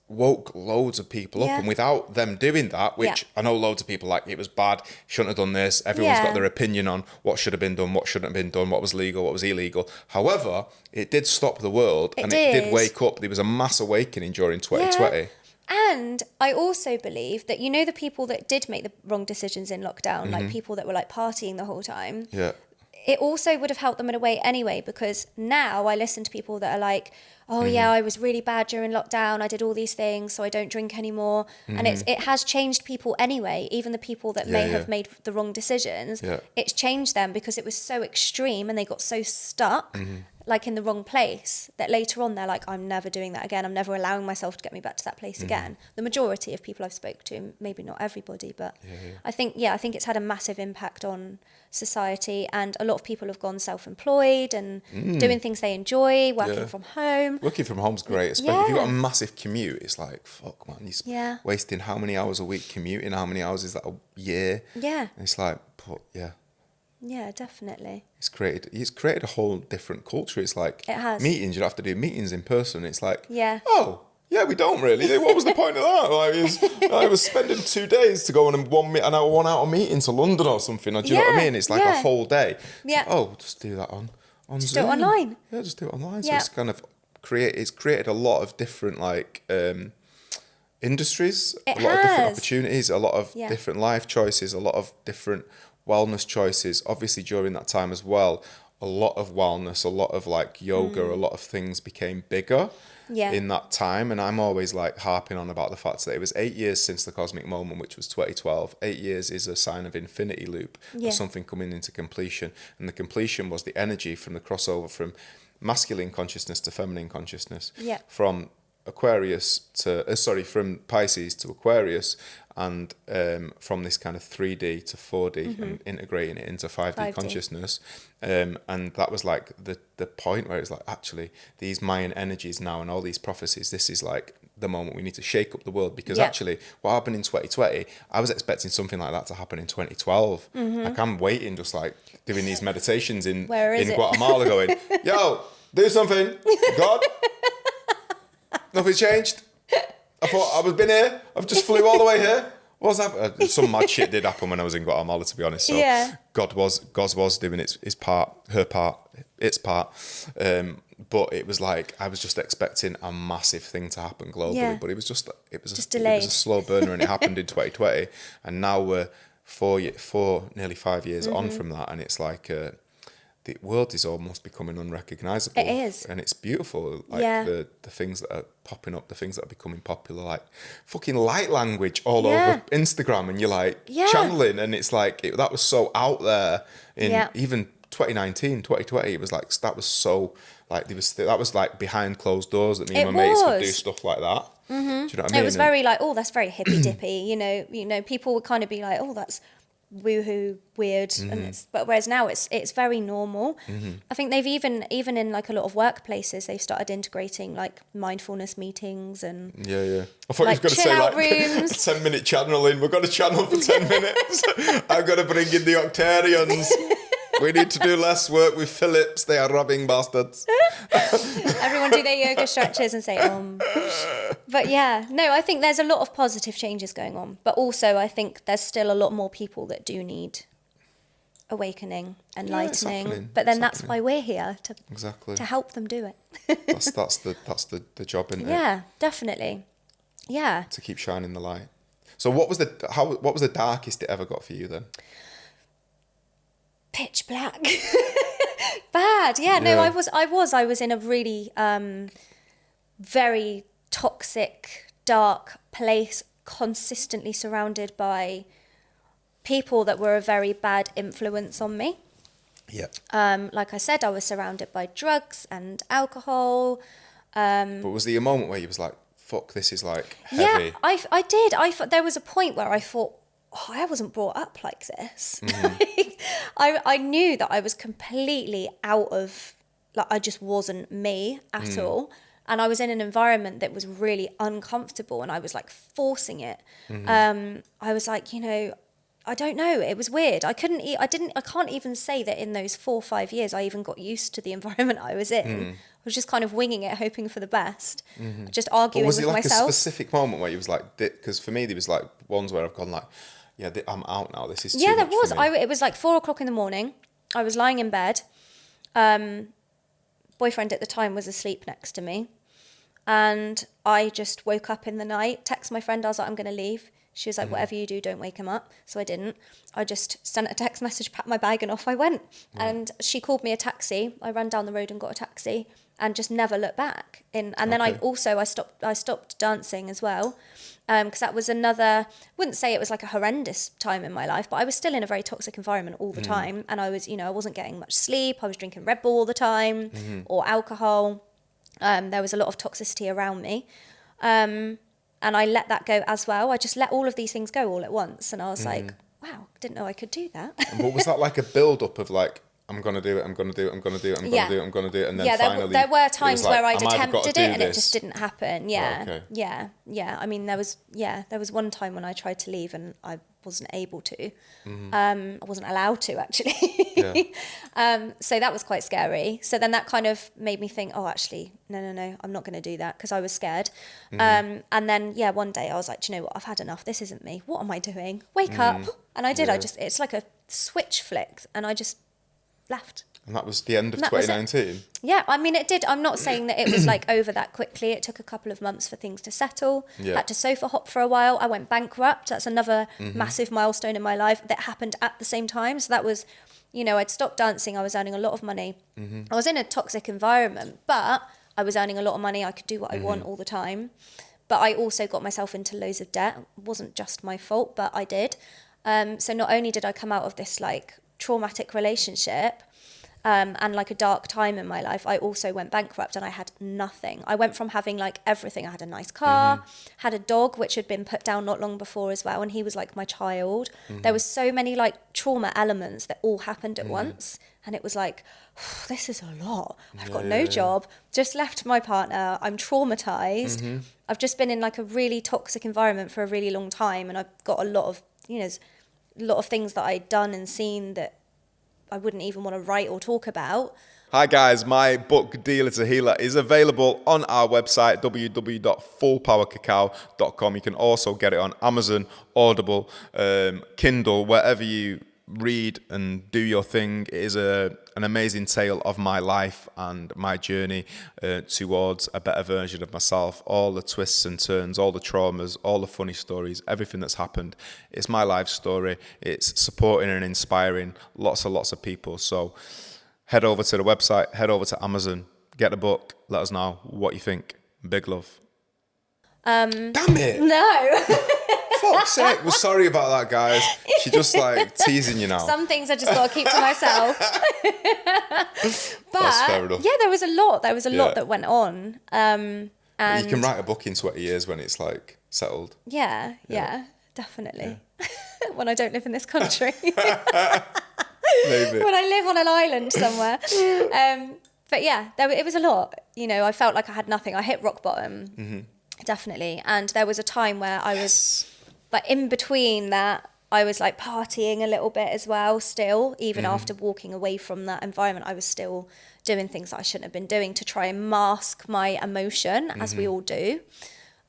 Speaker 2: woke loads of people up, and without them doing that, which I know loads of people like, it was bad, shouldn't have done this, everyone's got their opinion on what should have been done, what shouldn't have been done, what was legal, what was illegal. However, it did stop the world it did wake up. There was a mass awakening during 2020.
Speaker 1: And I also believe that, the people that did make the wrong decisions in lockdown, like people that were like partying the whole time, it also would have helped them in a way anyway, because now I listen to people that are like, oh I was really bad during lockdown, I did all these things, so I don't drink anymore. And it has changed people anyway, even the people that may have made the wrong decisions. It's changed them because it was so extreme and they got so stuck like in the wrong place, that later on they're like, I'm never doing that again. I'm never allowing myself to get me back to that place again. The majority of people I've spoke to, maybe not everybody, but I think it's had a massive impact on society, and a lot of people have gone self-employed and doing things they enjoy, working from home.
Speaker 2: Working from home's great, especially if you've got a massive commute. It's like, fuck, man, you're wasting how many hours a week commuting? How many hours is that a year?
Speaker 1: Yeah.
Speaker 2: And it's like,
Speaker 1: Yeah, definitely.
Speaker 2: It's created a whole different culture. It's like
Speaker 1: it has.
Speaker 2: Meetings, you have to do meetings in person. It's like,
Speaker 1: oh,
Speaker 2: yeah, we don't really. What was the point of that? Like, I was spending 2 days to go on an hour meeting to London or something. Or do you know what I mean? It's like a whole day.
Speaker 1: Yeah.
Speaker 2: Oh, just do that on
Speaker 1: just
Speaker 2: Zoom.
Speaker 1: Do it online.
Speaker 2: Yeah, just do it online. So it's kind of created a lot of different industries, a lot of different opportunities, a lot of different life choices, a lot of different wellness choices. Obviously during that time as well, a lot of wellness, a lot of like yoga, a lot of things became bigger in that time. And I'm always like harping on about the fact that it was 8 years since the cosmic moment, which was 2012. 8 years is a sign of infinity loop, of something coming into completion. And the completion was the energy from the crossover from masculine consciousness to feminine consciousness, from from Pisces to Aquarius, and from this kind of 3D to 4D and integrating it into 5D consciousness. And that was like the point where it's like, actually, these Mayan energies now and all these prophecies, this is like the moment we need to shake up the world, because actually what happened in 2020, I was expecting something like that to happen in 2012. Like I'm waiting, just like doing these meditations in Guatemala going, yo, do something, God. Nothing's changed. I thought I was been here. I've just flew all the way here. What's that? Some mad shit did happen when I was in Guatemala, to be honest. So God was doing its part. But it was like I was just expecting a massive thing to happen globally, but it was
Speaker 1: delayed.
Speaker 2: It was a slow burner, and it happened in 2020. And now we're nearly 5 years on from that, and it's like the world is almost becoming unrecognisable.
Speaker 1: It is.
Speaker 2: And it's beautiful. Like the things that are popping up, the things that are becoming popular, like fucking light language all over Instagram, and you're like channeling, and it's like that was so out there in even 2019, 2020. It was like that was so like that was like behind closed doors that me and my mates would do stuff like that. Do you know what I mean?
Speaker 1: It was very like, oh, that's very hippy dippy. you know, people would kind of be like, oh, that's woohoo weird, but whereas now it's very normal. I think they've even in like a lot of workplaces, they've started integrating like mindfulness meetings and
Speaker 2: I thought
Speaker 1: like
Speaker 2: you were going to say like
Speaker 1: rooms.
Speaker 2: 10-minute channeling. We've got to channel for 10 minutes. I've got to bring in the Octarians. We need to do less work with Phillips. They are robbing bastards.
Speaker 1: Everyone do their yoga stretches and say But I think there's a lot of positive changes going on. But also I think there's still a lot more people that do need awakening, enlightening. But then that's why we're here to help them do it.
Speaker 2: That's the job, isn't it?
Speaker 1: Yeah, definitely. Yeah.
Speaker 2: To keep shining the light. So what was the darkest it ever got for you then?
Speaker 1: Pitch black. Bad. No, I was in a really very toxic, dark place, consistently surrounded by people that were a very bad influence on me. Like I said, I was surrounded by drugs and alcohol.
Speaker 2: But was there a moment where you was like, fuck, this is like heavy?
Speaker 1: Yeah, I did. There was a point where I thought, I wasn't brought up like this. I knew that I was completely out of, like, I just wasn't me at all. And I was in an environment that was really uncomfortable, and I was like forcing it. I was like, I don't know. It was weird. I can't even say that in those 4 or 5 years, I even got used to the environment I was in. I was just kind of winging it, hoping for the best, just arguing with myself.
Speaker 2: Was it like a specific moment where you was like, because for me, there was like ones where I've gone like, I'm out now. This is too much
Speaker 1: there was.
Speaker 2: for me.
Speaker 1: It was like 4:00 in the morning. I was lying in bed. Boyfriend at the time was asleep next to me. And I just woke up in the night, text my friend. I was like, I'm going to leave. She was like, whatever you do, don't wake him up. So I didn't. I just sent a text message, packed my bag, and off I went. And she called me a taxi. I ran down the road and got a taxi. and just never look back. And then I stopped dancing as well. Because that was another, I wouldn't say it was like a horrendous time in my life, but I was still in a very toxic environment all the time. And I was, I wasn't getting much sleep. I was drinking Red Bull all the time or alcohol. There was a lot of toxicity around me. And I let that go as well. I just let all of these things go all at once. And I was like, wow, didn't know I could do that.
Speaker 2: But was that like a build up of like, I'm going to do it, I'm going to do it, I'm going to do it, I'm going to do it, I'm going to do it. And then finally,
Speaker 1: there were times
Speaker 2: like,
Speaker 1: where I'd attempted it and it just didn't happen. Yeah.
Speaker 2: Oh, okay.
Speaker 1: Yeah. I mean, there was one time when I tried to leave and I wasn't able to. I wasn't allowed to, actually. So that was quite scary. So then that kind of made me think, oh, actually, no, I'm not going to do that, because I was scared. And then, one day I was like, do you know what? I've had enough. This isn't me. What am I doing? Wake up. And I did. It's like a switch flicked and I just left.
Speaker 2: And that was the end of 2019?
Speaker 1: Yeah, I mean, it did. I'm not saying that it was like over that quickly. It took a couple of months for things to settle. Had to sofa hop for a while. I went bankrupt. That's another massive milestone in my life that happened at the same time. So that was, I'd stopped dancing. I was earning a lot of money. I was in a toxic environment, but I was earning a lot of money. I could do what I want all the time. But I also got myself into loads of debt. It wasn't just my fault, but I did. So not only did I come out of this like traumatic relationship and like a dark time in my life, I also went bankrupt and I had nothing. I went from having like everything. I had a nice car, had a dog which had been put down not long before as well, and he was like my child. There was so many like trauma elements that all happened at once, and it was like, this is a lot. I've got no job, just left my partner, I'm traumatized. I've just been in like a really toxic environment for a really long time, and I've got a lot of a lot of things that I'd done and seen that I wouldn't even want to write or talk about.
Speaker 2: Hi guys, my book Deal It's a Healer is available on our website www.fullpowercacao.com. You can also get it on Amazon, Audible, Kindle, wherever you read and do your thing. It is an amazing tale of my life and my journey towards a better version of myself. All the twists and turns, all the traumas, all the funny stories, everything that's happened. It's my life story. It's supporting and inspiring lots and lots of people. So head over to the website, head over to Amazon, get the book, let us know what you think. Big love. Damn it!
Speaker 1: No.
Speaker 2: Fuck's sake. Well, sorry about that, guys. She's just like teasing you now.
Speaker 1: Some things I just got to keep to myself. But
Speaker 2: that's fair enough.
Speaker 1: Yeah, there was a lot. There was a lot that went on. And
Speaker 2: you can write a book in 20 years when it's like settled.
Speaker 1: Yeah, definitely. Yeah. When I don't live in this country.
Speaker 2: Maybe.
Speaker 1: When I live on an island somewhere. But yeah, it was a lot. I felt like I had nothing. I hit rock bottom. Definitely. And there was a time where I was like in between that, I was like partying a little bit as well still. Even after walking away from that environment, I was still doing things that I shouldn't have been doing to try and mask my emotion, as we all do.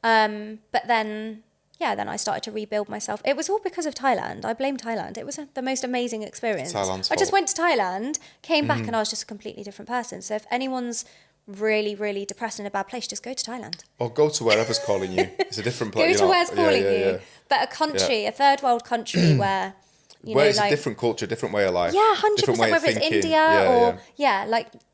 Speaker 1: But then I started to rebuild myself. It was all because of Thailand. I blame Thailand. It was the most amazing experience.
Speaker 2: Thailand's
Speaker 1: I just
Speaker 2: fault.
Speaker 1: went to Thailand, came back, and I was just a completely different person. So if anyone's really, really depressed in a bad place, just go to Thailand.
Speaker 2: Or go to wherever's calling you. It's a different place.
Speaker 1: Go to where's calling you. But a country, a third world country where,
Speaker 2: where it's a different culture, different way of life.
Speaker 1: Yeah, 100%. Whether it's India or,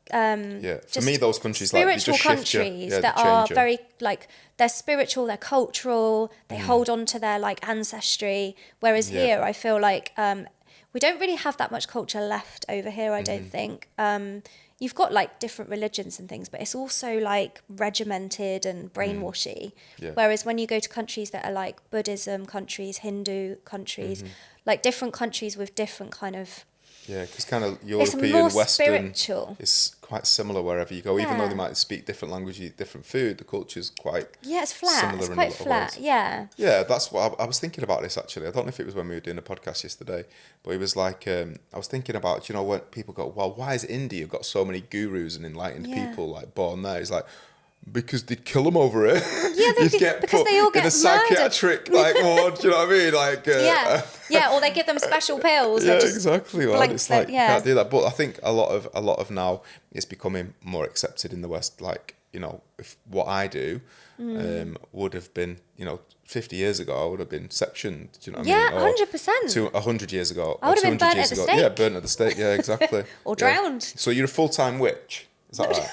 Speaker 2: for me, those countries, like,
Speaker 1: spiritual countries that are very, like, they're spiritual, they're cultural, they hold on to their, like, ancestry. Whereas here, I feel like we don't really have that much culture left over here, I don't think. You've got like different religions and things, but it's also like regimented and brainwashy. Whereas when you go to countries that are like Buddhism countries, Hindu countries, like different countries with different kind of...
Speaker 2: Yeah, because kind of European, Western,
Speaker 1: spiritual.
Speaker 2: It's quite similar wherever you go. Even though they might speak different languages, different food, the culture's quite
Speaker 1: it's flat.
Speaker 2: Similar
Speaker 1: it's
Speaker 2: in
Speaker 1: quite
Speaker 2: a lot
Speaker 1: flat,
Speaker 2: of ways.
Speaker 1: Yeah,
Speaker 2: that's what I was thinking about this actually. I don't know if it was when we were doing a podcast yesterday, but it was like, I was thinking about, when people go, well, why has India got so many gurus and enlightened people like born there? It's like, because they'd kill them over it.
Speaker 1: Yeah, because they all get
Speaker 2: in a psychiatric like ward. Do you know what I mean? Like
Speaker 1: or they give them special pills.
Speaker 2: Yeah, exactly. Well, it's like you can't do that. But I think a lot of now it's becoming more accepted in the West. Like if what I do would have been 50 years ago, I would have been sectioned. Do you know what I mean?
Speaker 1: 100%.
Speaker 2: 100 years ago,
Speaker 1: I would have been burnt at the stake.
Speaker 2: Yeah, burnt at the stake. Yeah, exactly.
Speaker 1: Or drowned.
Speaker 2: So you're a full-time witch. Is that right?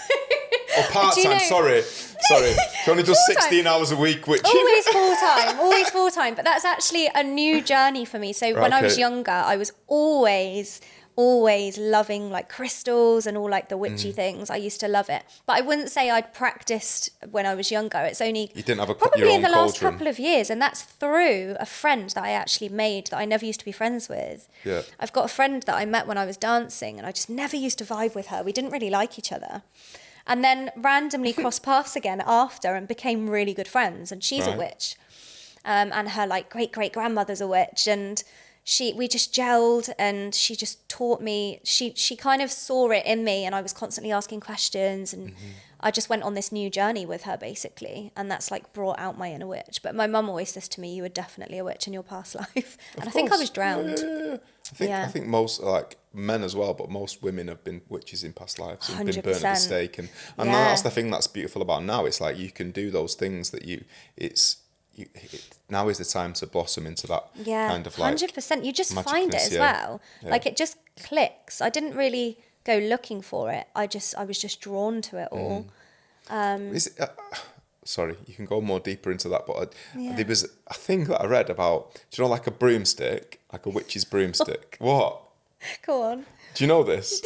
Speaker 2: Or part-time, sorry. She only does 16 hours a week, which...
Speaker 1: Always full-time. But that's actually a new journey for me. So when I was younger, I was always loving like crystals and all like the witchy things. I used to love it. But I wouldn't say I'd practiced when I was younger. It's only
Speaker 2: you didn't have
Speaker 1: probably
Speaker 2: your own
Speaker 1: in the last
Speaker 2: cauldron.
Speaker 1: couple of years. And that's through a friend that I actually made that I never used to be friends with.
Speaker 2: Yeah.
Speaker 1: I've got a friend that I met when I was dancing and I just never used to vibe with her. We didn't really like each other. And then randomly crossed paths again after and became really good friends. And she's a witch. And her like great-great-grandmother's a witch. And we just gelled and she just taught me, she kind of saw it in me and I was constantly asking questions and I just went on this new journey with her basically. And that's like brought out my inner witch. But my mum always says to me, you were definitely a witch in your past life. And I think I was drowned.
Speaker 2: Yeah. I think most, like men as well, but most women have been witches in past lives and 100%. Been burnt at the stake. And that's the thing that's beautiful about now. It's like you can do those things that now is the time to blossom into that kind of like
Speaker 1: 100%. You just find it as well. Yeah. Like it just clicks. I didn't really go looking for it. I was just drawn to it all.
Speaker 2: Is it, sorry, you can go more deeper into that, but there was a thing that I read about, do you know, like a broomstick, like a witch's broomstick? What?
Speaker 1: Go on.
Speaker 2: Do you know this?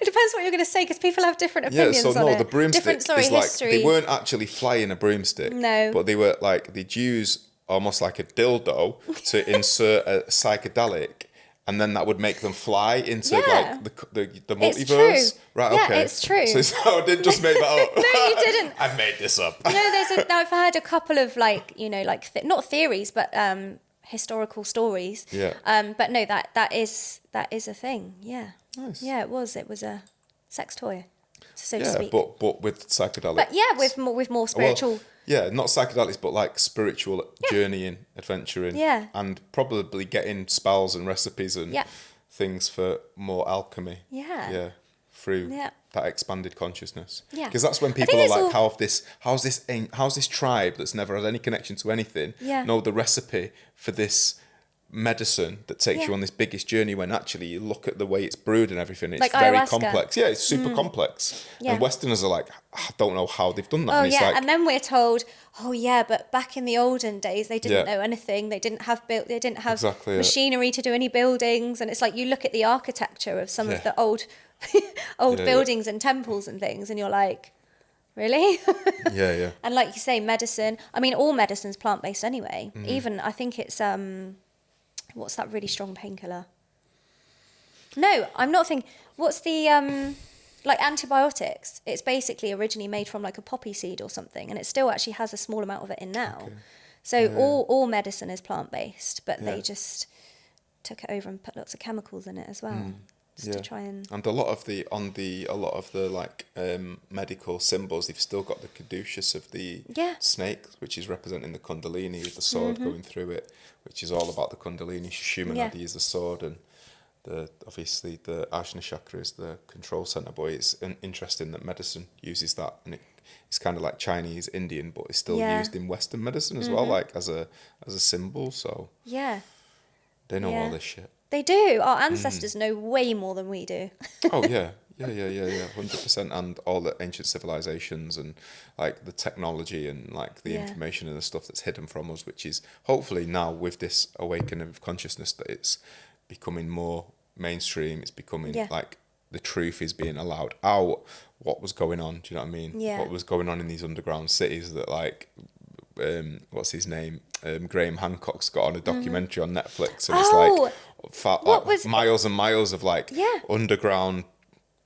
Speaker 1: It depends what you're going to say because people have different opinions on it.
Speaker 2: The broomstick is like,
Speaker 1: history.
Speaker 2: They weren't actually flying a broomstick.
Speaker 1: No.
Speaker 2: But they were like, they'd use almost like a dildo to insert a psychedelic and then that would make them fly into like the multiverse.
Speaker 1: It's true.
Speaker 2: Right,
Speaker 1: yeah,
Speaker 2: okay.
Speaker 1: It's true.
Speaker 2: So I didn't just make that up.
Speaker 1: No, you didn't.
Speaker 2: I made this up.
Speaker 1: I've heard a couple of like, not theories, but historical stories.
Speaker 2: Yeah.
Speaker 1: But no, that is a thing. Yeah.
Speaker 2: Nice.
Speaker 1: Yeah, it was a sex toy, so to
Speaker 2: yeah,
Speaker 1: speak.
Speaker 2: but with psychedelics.
Speaker 1: But yeah, with more spiritual.
Speaker 2: Well, not psychedelics, but like spiritual journeying, adventuring, and probably getting spells and recipes and things for more alchemy.
Speaker 1: Yeah.
Speaker 2: Through that expanded consciousness.
Speaker 1: Yeah.
Speaker 2: Because that's when people are like, how's this tribe that's never had any connection to anything know the recipe for this medicine that takes you on this biggest journey, when actually you look at the way it's brewed and everything, it's like very ayahuasca. Complex. Yeah, it's super complex. Yeah. And Westerners are like, I don't know how they've done that.
Speaker 1: Oh,
Speaker 2: and it's like,
Speaker 1: and then we're told, but back in the olden days they didn't know anything. They didn't have machinery to do any buildings, and it's like you look at the architecture of some of the old buildings and temples and things, and you're like, really?
Speaker 2: yeah.
Speaker 1: And like you say, medicine. I mean, all medicine's plant-based anyway. Even I think it's what's that really strong painkiller? No, I'm not thinking. What's the like antibiotics? It's basically originally made from like a poppy seed or something, and it still actually has a small amount of it in now. Okay. So all medicine is plant-based, but they just took it over and put lots of chemicals in it as well. To try and
Speaker 2: a lot of the like medical symbols, they've still got the caduceus of the snake, which is representing the kundalini with the sword going through it, which is all about the kundalini. Shumanadi is the sword, and obviously the Ajna chakra is the control center. But it's interesting that medicine uses that, and it's kind of like Chinese, Indian, but it's still used in Western medicine as well, like as a symbol. So they know all this shit.
Speaker 1: They do. Our ancestors know way more than we do.
Speaker 2: Oh, yeah, 100%. And all the ancient civilizations and like the technology and like the information and the stuff that's hidden from us, which is hopefully now with this awakening of consciousness that it's becoming more mainstream. It's becoming like the truth is being allowed out. What was going on? Do you know what I mean?
Speaker 1: Yeah.
Speaker 2: What was going on in these underground cities that like, what's his name? Graham Hancock's got on a documentary on Netflix, and it's like miles and miles of like underground,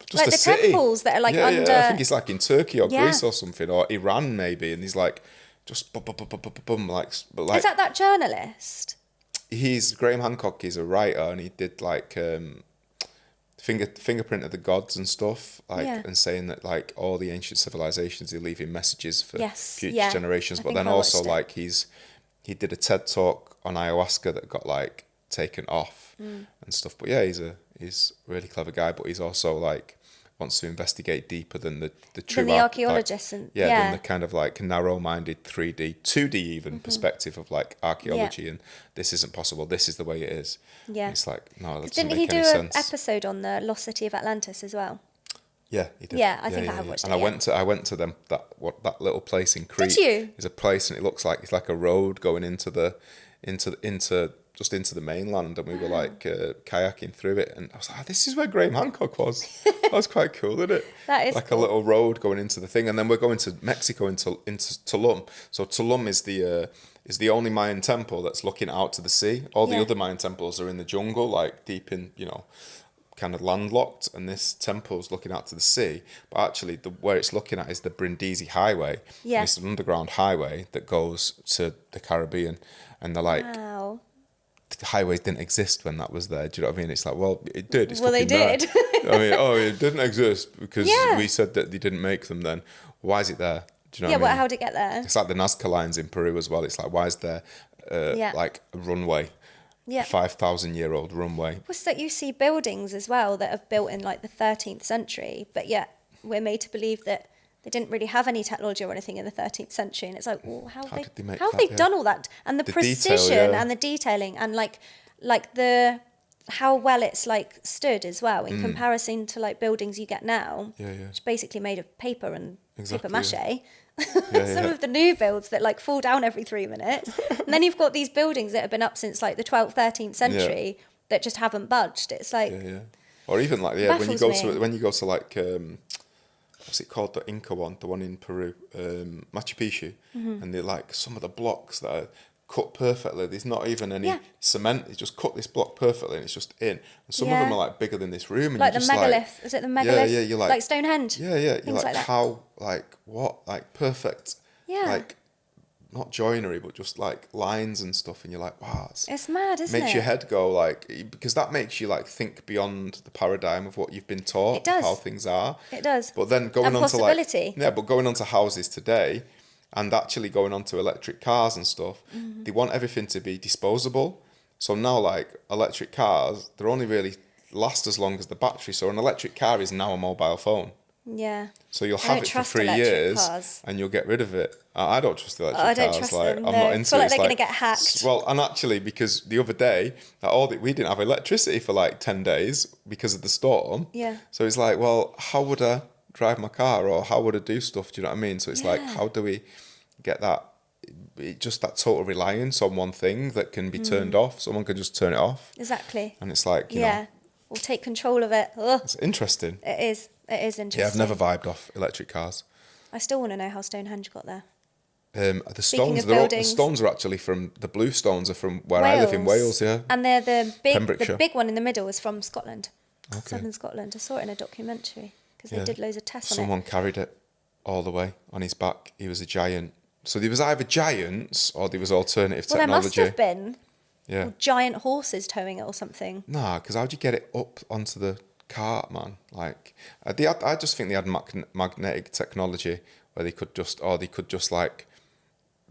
Speaker 2: just
Speaker 1: like
Speaker 2: a
Speaker 1: the
Speaker 2: city.
Speaker 1: Temples that are like under.
Speaker 2: Yeah, I think it's like in Turkey or Greece or something, or Iran maybe, and he's like just like.
Speaker 1: Is that journalist?
Speaker 2: Graham Hancock is a writer, and he did like fingerprint of the gods and stuff, like and saying that like all the ancient civilizations are leaving messages for future generations, but then also like he did a TED talk on ayahuasca that got like taken off and stuff. But he's a really clever guy, but he's also like wants to investigate deeper than the true
Speaker 1: than the archaeologists
Speaker 2: than the kind of like narrow-minded 3D, 2D even perspective of like archaeology, and this isn't possible. This is the way it is. Yeah, and it's like no, that doesn't make any sense.
Speaker 1: Didn't he do an episode on the lost city of Atlantis as well?
Speaker 2: Yeah, he did.
Speaker 1: Yeah, I think I have watched
Speaker 2: and
Speaker 1: it.
Speaker 2: I went to them that little place in Crete.
Speaker 1: Did you?
Speaker 2: There's a place, and it looks like it's like a road going into the mainland, and we were like kayaking through it, and I was like, this is where Graham Hancock was. That was quite cool, isn't it?
Speaker 1: That is
Speaker 2: like
Speaker 1: cool.
Speaker 2: a little road going into the thing, and then we're going to Mexico into Tulum. So Tulum is the only Mayan temple that's looking out to the sea. All the other Mayan temples are in the jungle, like deep in, kind of landlocked, and this temple's looking out to the sea. But actually, where it's looking at is the Brindisi Highway.
Speaker 1: Yeah.
Speaker 2: It's an underground highway that goes to the Caribbean, and they're like,
Speaker 1: wow.
Speaker 2: the highways didn't exist when that was there. Do you know what I mean? It's like, well, it did. It's
Speaker 1: Well, they
Speaker 2: fucking
Speaker 1: did.
Speaker 2: there. I mean, it didn't exist because we said that they didn't make them then. Why is it there? Do you know what I mean?
Speaker 1: How'd it get there?
Speaker 2: It's like the Nazca lines in Peru as well. It's like, why is there like a runway?
Speaker 1: Yeah.
Speaker 2: 5,000-year-old runway.
Speaker 1: What's that? You see buildings as well that are built in like the 13th century, but yet we're made to believe that they didn't really have any technology or anything in the 13th century. And it's like, well, how have they done all that? And the precision
Speaker 2: detail,
Speaker 1: and the detailing and like how well it's like stood as well in comparison to like buildings you get now, which are basically made of paper and paper mache. Some of the new builds that like fall down every 3 minutes. And then you've got these buildings that have been up since like the 12th, 13th century that just haven't budged. It's like...
Speaker 2: Or even like, when you go to like, what's it called? The Inca one, the one in Peru, Machu Picchu. And they're like, some of the blocks that are cut perfectly. There's not even any cement. It's just cut this block perfectly and it's just in. And some of them are like bigger than this room. And
Speaker 1: like the megalith.
Speaker 2: Like,
Speaker 1: is it the megalith?
Speaker 2: Yeah, you're like
Speaker 1: Stonehenge.
Speaker 2: Yeah. You're
Speaker 1: Things
Speaker 2: like how, like what? Like perfect.
Speaker 1: Yeah.
Speaker 2: Like not joinery, but just like lines and stuff. And you're like, wow.
Speaker 1: It's mad, isn't it?
Speaker 2: Makes your head go like, because that makes you like think beyond the paradigm of what you've been taught.
Speaker 1: It does.
Speaker 2: How things are.
Speaker 1: It does.
Speaker 2: But then going on to like, going on to houses today, and actually going on to electric cars and stuff, they want everything to be disposable. So now, like, electric cars, they're only really last as long as the battery. So an electric car is now a mobile phone.
Speaker 1: Yeah.
Speaker 2: So you'll have it for 3 years and you'll get rid of it. I don't trust electric cars.
Speaker 1: I don't trust them.
Speaker 2: I'm not into
Speaker 1: I feel like
Speaker 2: it.
Speaker 1: they're going to get hacked.
Speaker 2: Well, and actually, because the other day, we didn't have electricity for like 10 days because of the storm.
Speaker 1: Yeah.
Speaker 2: So it's like, well, how would I drive my car, or how would I do stuff? Do you know what I mean? So it's like, how do we get that? Just that total reliance on one thing that can be turned off. Someone can just turn it off.
Speaker 1: Exactly.
Speaker 2: And it's like, you know,
Speaker 1: we'll take control of it. Ugh.
Speaker 2: It's interesting.
Speaker 1: It is interesting.
Speaker 2: Yeah, I've never vibed off electric cars.
Speaker 1: I still want to know how Stonehenge got there.
Speaker 2: The stones are actually from the blue stones are from where I live in Wales. Yeah,
Speaker 1: and they're the big one in the middle is from Scotland, southern Scotland. I saw it in a documentary because they did loads of tests on it.
Speaker 2: Someone carried it all the way on his back. He was a giant. So there was either giants or there was alternative technology.
Speaker 1: Well, there must have been.
Speaker 2: Yeah.
Speaker 1: Giant horses towing it or something.
Speaker 2: Nah, because how'd you get it up onto the cart, man? Like, I just think they had magnetic technology where they could just like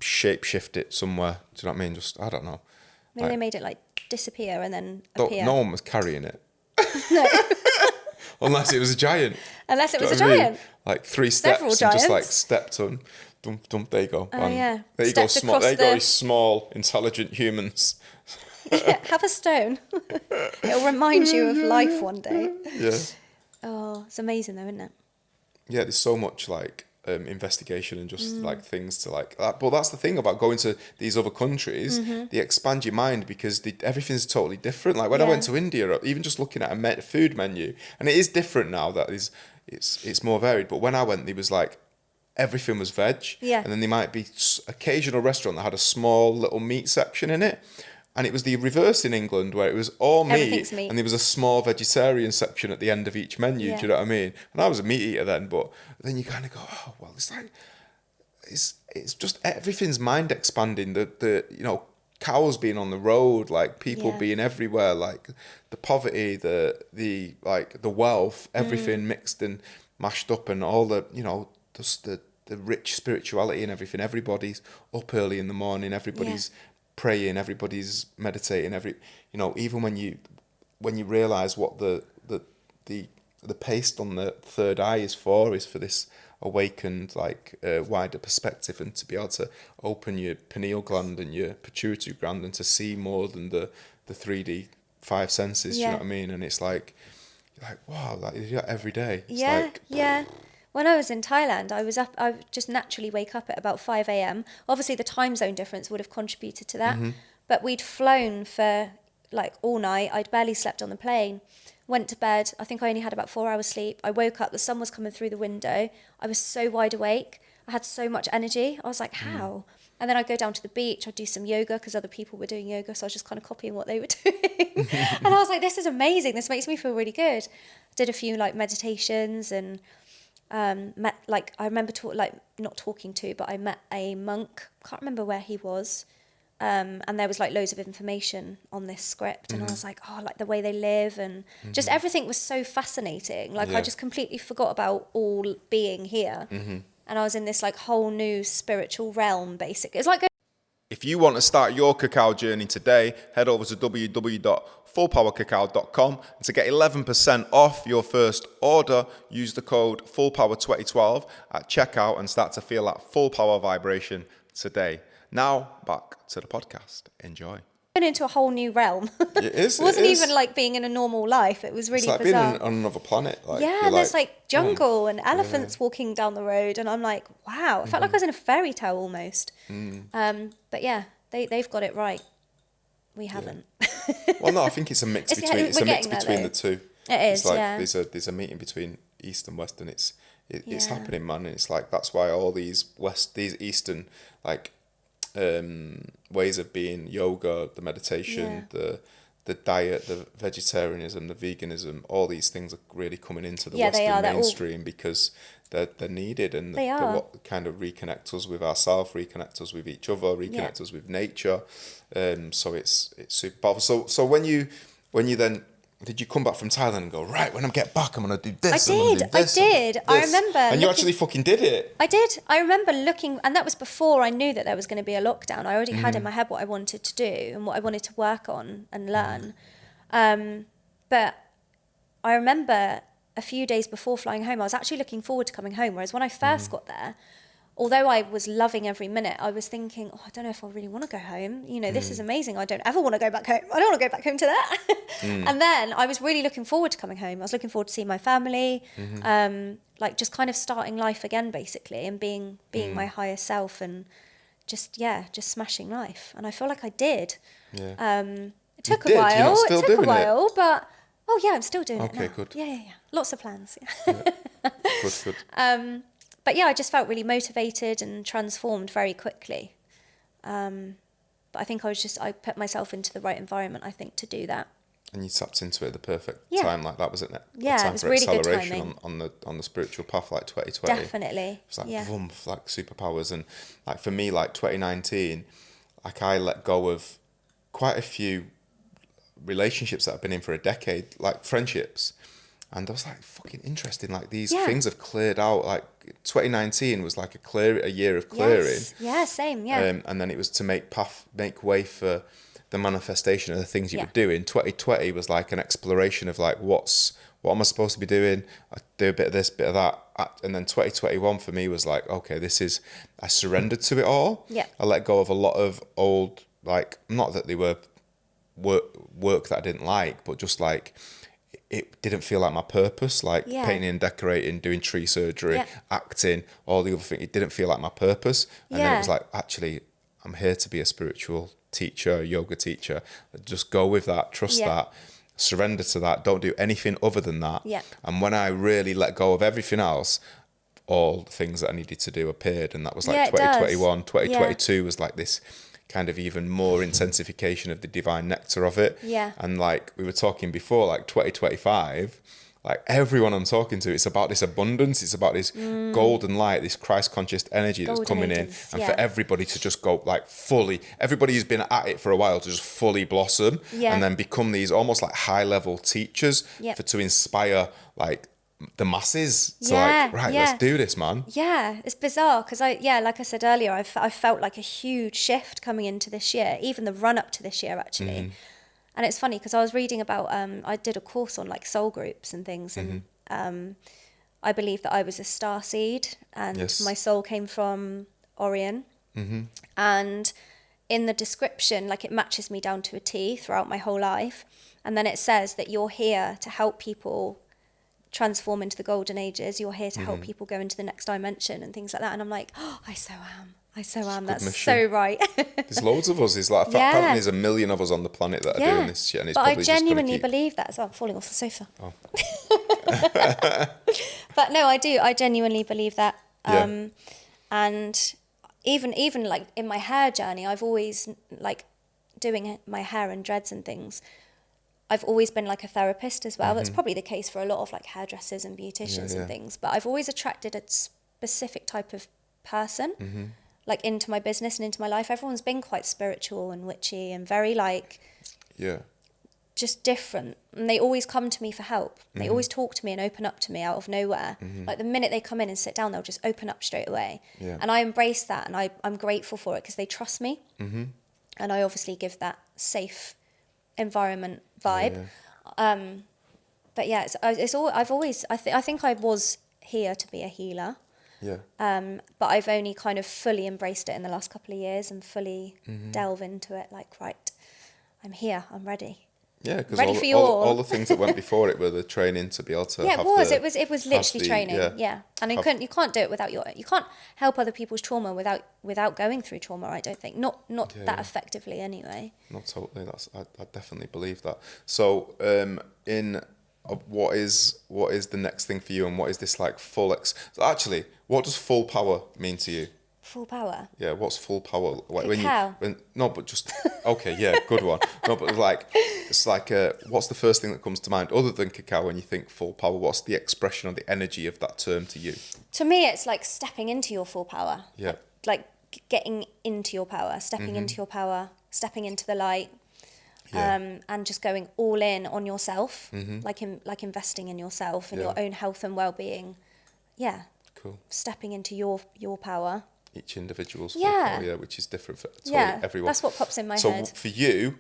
Speaker 2: shape shift it somewhere. Do you know what I mean? Just, I don't know.
Speaker 1: Maybe they made it like disappear and then appear.
Speaker 2: No one was carrying it. No. Unless it was a giant.
Speaker 1: Unless it was a giant.
Speaker 2: Like 3 steps and just like stepped on. Dump, there you go.
Speaker 1: Oh, yeah.
Speaker 2: There you go, small. There you go, small, intelligent humans.
Speaker 1: Yeah, have a stone. It'll remind you of life one day.
Speaker 2: Yeah.
Speaker 1: Oh, it's amazing though, isn't it?
Speaker 2: Yeah, there's so much like investigation and just like things to like that. But that's the thing about going to these other countries, they expand your mind because everything's totally different. Like when I went to India, even just looking at a food menu, and it is different now that it's more varied. But when I went, there was like, everything was veg.
Speaker 1: Yeah.
Speaker 2: And then there might be occasional restaurant that had a small little meat section in it. And it was the reverse in England where it was all meat, and there was a small vegetarian section at the end of each menu. Do you know what I mean? And I was a meat eater then, but then you kind of go, oh, well, it's like, it's just everything's mind expanding. The cows being on the road, like people being everywhere, like the poverty, the wealth, everything mixed and mashed up, and all the, just the rich spirituality and everything. Everybody's up early in the morning. Everybody's praying. Everybody's meditating. Even when you realize what the paste on the third eye is for this awakened wider perspective, and to be able to open your pineal gland and your pituitary gland and to see more than the 3D 5 senses. Do you know what I mean? And it's like, You're like, wow, like, you do that every day. It's
Speaker 1: Yeah,
Speaker 2: like,
Speaker 1: yeah. When I was in Thailand, I would just naturally wake up at about 5 a.m. Obviously, the time zone difference would have contributed to that. But we'd flown for like all night. I'd barely slept on the plane. Went to bed. I think I only had about 4 hours sleep. I woke up, the sun was coming through the window. I was so wide awake. I had so much energy. I was like, how? And then I'd go down to the beach. I'd do some yoga because other people were doing yoga. So I was just kind of copying what they were doing. And I was like, this is amazing. This makes me feel really good. Did a few like meditations and met, like, I remember not talking to, but I met a monk. Can't remember where he was. And there was like loads of information on this script, and I was like, oh, like the way they live, and just everything was so fascinating. Like I just completely forgot about all being here, and I was in this like whole new spiritual realm. Basically, it's like
Speaker 2: if you want to start your cacao journey today, head over to www.fullpowercacao.com, and to get 11% off your first order, use the code FULLPOWER2012 at checkout and start to feel that full power vibration today. Now, back to the podcast. Enjoy.
Speaker 1: into a whole new realm.
Speaker 2: It is.
Speaker 1: It wasn't even like being in a normal life. It was really
Speaker 2: it's like
Speaker 1: bizarre.
Speaker 2: being on another planet. Like,
Speaker 1: yeah, and there's like jungle and elephants walking down the road, and I'm like, wow, I felt like I was in a fairy tale almost. But yeah, they've got it right. We haven't.
Speaker 2: Well, no, I think it's a mix between the two.
Speaker 1: It is.
Speaker 2: It's like
Speaker 1: yeah.
Speaker 2: there's a meeting between East and West, and it's happening, man. And it's like that's why all these Eastern like ways of being, yoga, the meditation, the diet, the vegetarianism, the veganism, all these things are really coming into the Western mainstream because they're needed, and they're what kind of reconnect us with ourselves, reconnect us with each other, reconnect us with nature. So it's super powerful. So when you then did you come back from Thailand and go, right, when I get back, I'm going to do this. I did.
Speaker 1: I remember.
Speaker 2: And you actually fucking did it.
Speaker 1: I did. I remember looking, and that was before I knew that there was going to be a lockdown. I already had in my head what I wanted to do and what I wanted to work on and learn. But I remember a few days before flying home, I was actually looking forward to coming home. Whereas when I first got there, although I was loving every minute, I was thinking, oh, I don't know if I really want to go home. You know, this is amazing. I don't ever want to go back home. I don't want to go back home to that. And then I was really looking forward to coming home. I was looking forward to seeing my family, like just kind of starting life again, basically, and being my higher self and just smashing life. And I feel like I did.
Speaker 2: Yeah.
Speaker 1: It took a while.
Speaker 2: It took a while,
Speaker 1: but oh yeah, I'm still doing it now.
Speaker 2: Okay, good.
Speaker 1: Yeah. Lots of plans.
Speaker 2: Good.
Speaker 1: But yeah, I just felt really motivated and transformed very quickly. But I think I put myself into the right environment, I think, to do that.
Speaker 2: And you tapped into it at the perfect time, like that, wasn't it?
Speaker 1: Yeah, it was really good timing.
Speaker 2: on the spiritual path, like 2020.
Speaker 1: Definitely.
Speaker 2: It's like boom, like superpowers. And like for me, like 2019, like I let go of quite a few relationships that I've been in for a decade, like friendships. And I was like, fucking interesting. Like these things have cleared out. Like 2019 was like a year of clearing.
Speaker 1: Yes. Yeah, same. Yeah.
Speaker 2: And then it was to make way for the manifestation of the things you were doing. 2020 was like an exploration of like, what am I supposed to be doing? I do a bit of this, bit of that. And then 2021 for me was like, okay, I surrendered to it all.
Speaker 1: Yeah.
Speaker 2: I let go of a lot of old, like, not that they were work that I didn't like, but just like, it didn't feel like my purpose, like painting and decorating, doing tree surgery, acting, all the other things. It didn't feel like my purpose. And then it was like, actually, I'm here to be a spiritual teacher, a yoga teacher. Just go with that, trust that, surrender to that, don't do anything other than that.
Speaker 1: Yeah.
Speaker 2: And when I really let go of everything else, all the things that I needed to do appeared. And that was like 2021. 2022 was like this kind of even more intensification of the divine nectar of it.
Speaker 1: Yeah.
Speaker 2: And like we were talking before, like 2025, like everyone I'm talking to, it's about this abundance, it's about this golden light, this Christ conscious energy that's coming in. And for everybody to just go like fully, everybody who's been at it for a while to just fully blossom and then become these almost like high level teachers to inspire like the masses to let's do this, man.
Speaker 1: Yeah, it's bizarre because like I said earlier, I felt like a huge shift coming into this year, even the run up to this year actually. And it's funny because I was reading about I did a course on like soul groups and things, and I believe that I was a star seed and my soul came from Orion. And in the description, like it matches me down to a T throughout my whole life. And then it says that you're here to help people transform into the golden ages. You're here to help people go into the next dimension and things like that. And I'm like, oh, I so am. That's mission. So right.
Speaker 2: There's loads of us. There's like, apparently there's 1 million of us on the planet that are doing this shit. And it's
Speaker 1: but
Speaker 2: probably
Speaker 1: I genuinely believe that as well. I'm falling off the sofa.
Speaker 2: Oh.
Speaker 1: But no, I do. I genuinely believe that. And even like in my hair journey, I've always, like, doing my hair and dreads and things, I've always been like a therapist as well. That's probably the case for a lot of like hairdressers and beauticians and things. But I've always attracted a specific type of person, like, into my business and into my life. Everyone's been quite spiritual and witchy and very like, just different. And they always come to me for help. They always talk to me and open up to me out of nowhere. Like, the minute they come in and sit down, they'll just open up straight away. And I embrace that, and I'm grateful for it because they trust me. And I obviously give that safe environment vibe. But yeah, it's all, I think I was here to be a healer. But I've only kind of fully embraced it in the last couple of years and fully delve into it, like, right, I'm here, I'm ready.
Speaker 2: Yeah, because all the things that went before it were the training to be able to.
Speaker 1: Yeah, it was literally training. And you can't do it without you can't help other people's trauma without going through trauma. I don't think not that effectively anyway.
Speaker 2: Not totally. I definitely believe that. So what is the next thing for you, and what is this like so actually, what does full power mean to you?
Speaker 1: Full power.
Speaker 2: Yeah, what's full power? Like
Speaker 1: Cacao.
Speaker 2: Good one. No, but like, it's like, what's the first thing that comes to mind other than cacao when you think full power? What's the expression or the energy of that term to you?
Speaker 1: To me, it's like stepping into your full power.
Speaker 2: Yeah.
Speaker 1: Like getting into your power, stepping into your power, stepping into the light, and just going all in on yourself, like investing in yourself and your own health and well-being. Yeah. Cool. Stepping into your power.
Speaker 2: Each individual's full power, which is different for everyone.
Speaker 1: That's what pops in my
Speaker 2: So
Speaker 1: head.
Speaker 2: for you,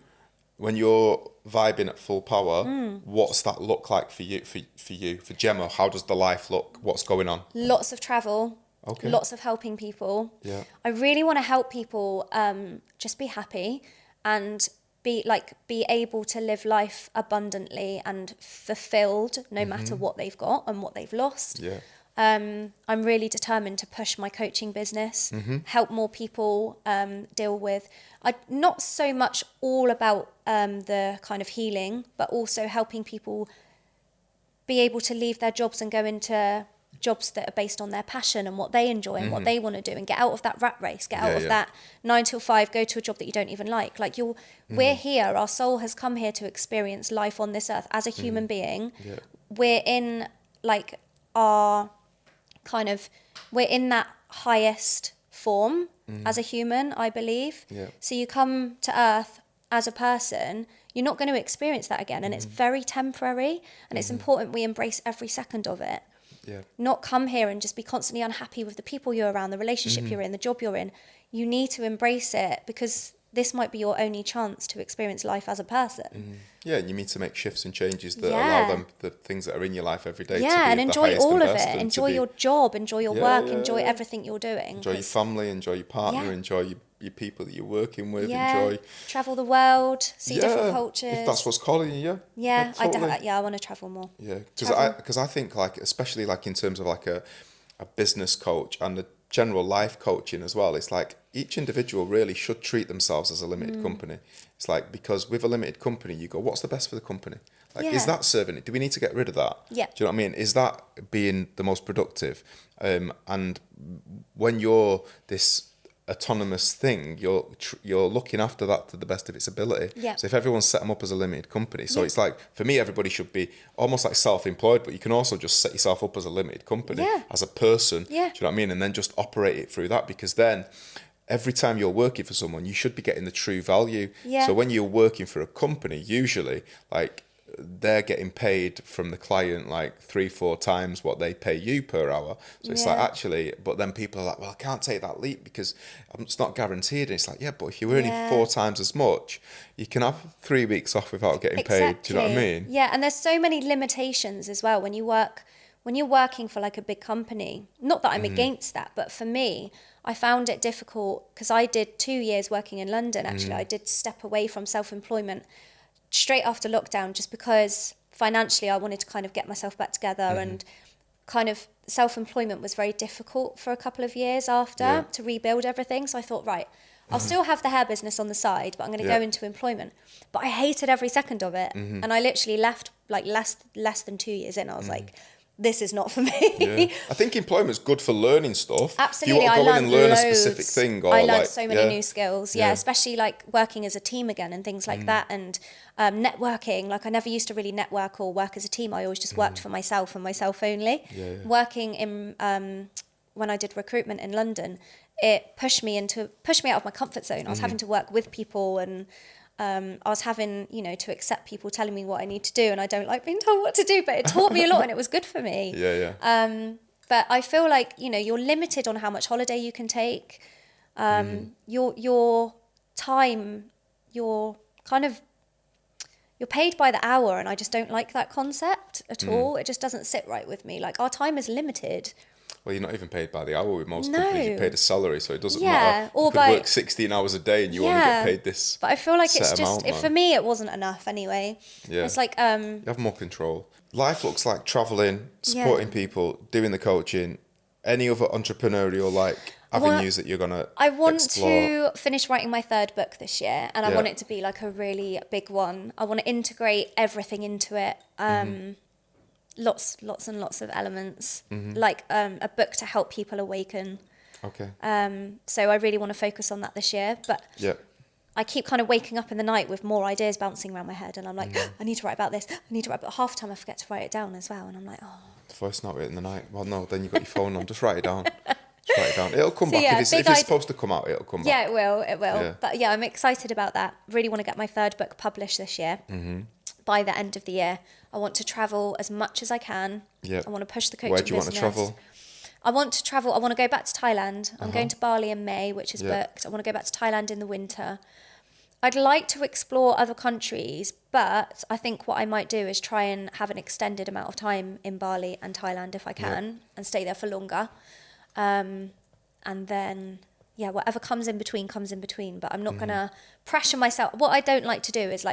Speaker 2: when you're vibing at full power, what's that look like for you? For Jemma, how does the life look? What's going on?
Speaker 1: Lots of travel. Okay. Lots of helping people. Yeah. I really want to help people just be happy and be able to live life abundantly and fulfilled, no matter what they've got and what they've lost. Yeah. I'm really determined to push my coaching business, help more people deal with, not so much all about the kind of healing, but also helping people be able to leave their jobs and go into jobs that are based on their passion and what they enjoy and what they want to do, and get out of that rat race, get out of that 9 till 5, go to a job that you don't even like. Like, we're here, our soul has come here to experience life on this earth as a human being. Yeah. We're in like we're in that highest form as a human, I believe. Yeah. So you come to earth as a person, you're not going to experience that again. And it's very temporary, and it's important we embrace every second of it. Yeah. Not come here and just be constantly unhappy with the people you're around, the relationship you're in, the job you're in. You need to embrace it, because this might be your only chance to experience life as a person. Yeah,
Speaker 2: and you need to make shifts and changes that allow the things that are in your life every day to be
Speaker 1: and enjoy all of it. Enjoy your job, enjoy your work, enjoy everything you're doing.
Speaker 2: Enjoy your family, enjoy your partner, enjoy your people that you're working with, enjoy...
Speaker 1: Travel the world, see different cultures.
Speaker 2: If that's what's calling you,
Speaker 1: totally. I want to travel more.
Speaker 2: Yeah, because I think, like, especially like in terms of like a business coach and a general life coaching as well, it's like each individual really should treat themselves as a limited company. It's like, because with a limited company, you go, what's the best for the company? Like, is that serving it? Do we need to get rid of that? Yeah. Do you know what I mean? Is that being the most productive? And when you're this autonomous thing, you're looking after that to the best of its ability. Yeah. So if everyone's set them up as a limited company, so it's like, for me, everybody should be almost like self-employed, but you can also just set yourself up as a limited company as a person. Yeah. Do you know what I mean? And then just operate it through that, because then every time you're working for someone, you should be getting the true value. Yeah. So when you're working for a company, usually, like, they're getting paid from the client like 3-4 times what they pay you per hour. So it's like, actually, but then people are like, well, I can't take that leap because it's not guaranteed. And it's like, yeah, but if you're earning 4 times as much, you can have 3 weeks off without getting paid. Do you know what I mean?
Speaker 1: Yeah, and there's so many limitations as well when you're working for like a big company. Not that I'm against that, but for me, I found it difficult because I did 2 years working in London. Actually, I did step away from self-employment straight after lockdown, just because financially, I wanted to kind of get myself back together, and kind of self-employment was very difficult for a couple of years after to rebuild everything. So I thought, right, I'll still have the hair business on the side, but I'm going to go into employment. But I hated every second of it. And I literally left like less than 2 years in. I was like, this is not for me.
Speaker 2: I think employment's good for learning stuff.
Speaker 1: Absolutely.
Speaker 2: If you want to go in and learn
Speaker 1: loads.
Speaker 2: a specific thing. Or
Speaker 1: I learned
Speaker 2: like,
Speaker 1: so many new skills. Yeah, especially like working as a team again and things like that. And networking. Like I never used to really network or work as a team. I always just worked for myself and myself only. Working in when I did recruitment in London, it pushed me out of my comfort zone. I was having to work with people, and I was having, to accept people telling me what I need to do, and I don't like being told what to do, but it taught me a lot and it was good for me. But I feel like, you're limited on how much holiday you can take. Your time, you're paid by the hour, and I just don't like that concept at all. It just doesn't sit right with me. Like, our time is limited.
Speaker 2: Well, you're not even paid by the hour with most companies. You're paid a salary, so it doesn't matter.
Speaker 1: Or
Speaker 2: you could work 16 hours a day and you only get paid this.
Speaker 1: But I feel like it's just,
Speaker 2: amount,
Speaker 1: for me, it wasn't enough anyway. It's like...
Speaker 2: you have more control. Life looks like travelling, supporting people, doing the coaching, any other entrepreneurial avenues that you're going to explore.
Speaker 1: I want to finish writing my 3rd book this year, and I want it to be like a really big one. I want to integrate everything into it. Lots and lots of elements, like a book to help people awaken.
Speaker 2: Okay.
Speaker 1: So I really want to focus on that this year, but I keep kind of waking up in the night with more ideas bouncing around my head, and I'm like, I need to write about this. I need to write, but half the time I forget to write it down as well, and I'm like,
Speaker 2: If it's not written in the night, well, no, then you've got your phone on. Just write it down. Just write it down. It'll come back. If it's supposed to come out, it'll come back.
Speaker 1: Yeah, it will. Yeah. But I'm excited about that. Really want to get my 3rd book published this year. By the end of the year. I want to travel as much as I can. I want to push the coaching business.
Speaker 2: Where do you want to travel?
Speaker 1: I want to travel. I want to go back to Thailand. I'm going to Bali in May, which is booked. I want to go back to Thailand in the winter. I'd like to explore other countries, but I think what I might do is try and have an extended amount of time in Bali and Thailand if I can, and stay there for longer. And then, whatever comes in between comes in between. But I'm not going to pressure myself. What I don't like to do is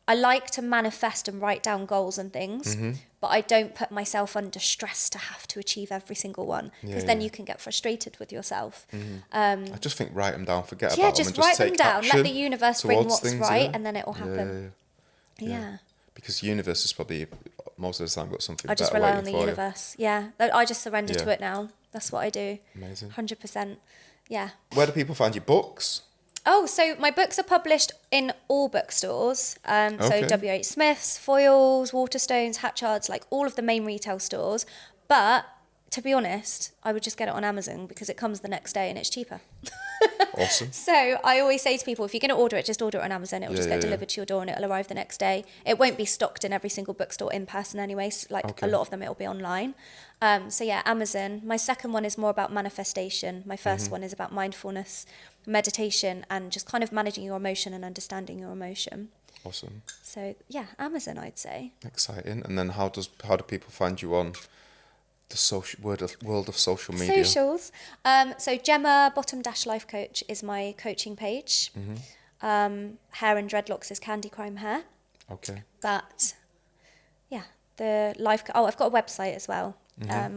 Speaker 1: I like to manifest and write down goals and things, but I don't put myself under stress to have to achieve every single one, because then you can get frustrated with yourself.
Speaker 2: I just think write them down, forget about them, and
Speaker 1: just write them down. Let the universe bring what's
Speaker 2: things,
Speaker 1: right, and then it will happen.
Speaker 2: Because the universe has probably most of the time got something
Speaker 1: I just
Speaker 2: better
Speaker 1: rely on
Speaker 2: waiting
Speaker 1: the
Speaker 2: for
Speaker 1: universe. I just surrender to it now. That's what I do.
Speaker 2: Amazing.
Speaker 1: 100%. Yeah.
Speaker 2: Where do people find your books?
Speaker 1: Oh, so my books are published in all bookstores. So W.H. Smith's, Foyles, Waterstones, Hatchard's, like all of the main retail stores. But to be honest, I would just get it on Amazon because it comes the next day and it's cheaper.
Speaker 2: Awesome.
Speaker 1: So I always say to people, if you're going to order it, just order it on Amazon. It will just get delivered to your door and it'll arrive the next day. It won't be stocked in every single bookstore in person anyway. So a lot of them, it'll be online. Amazon. My second one is more about manifestation. My first one is about mindfulness, meditation, and just kind of managing your emotion and understanding your emotion.
Speaker 2: Awesome.
Speaker 1: So Amazon, I'd say.
Speaker 2: Exciting. And then how do people find you on the world of social media?
Speaker 1: Socials. So Jemma _life coach is my coaching page. Hair and dreadlocks is Candy Crime Hair.
Speaker 2: Okay.
Speaker 1: But the life. I've got a website as well,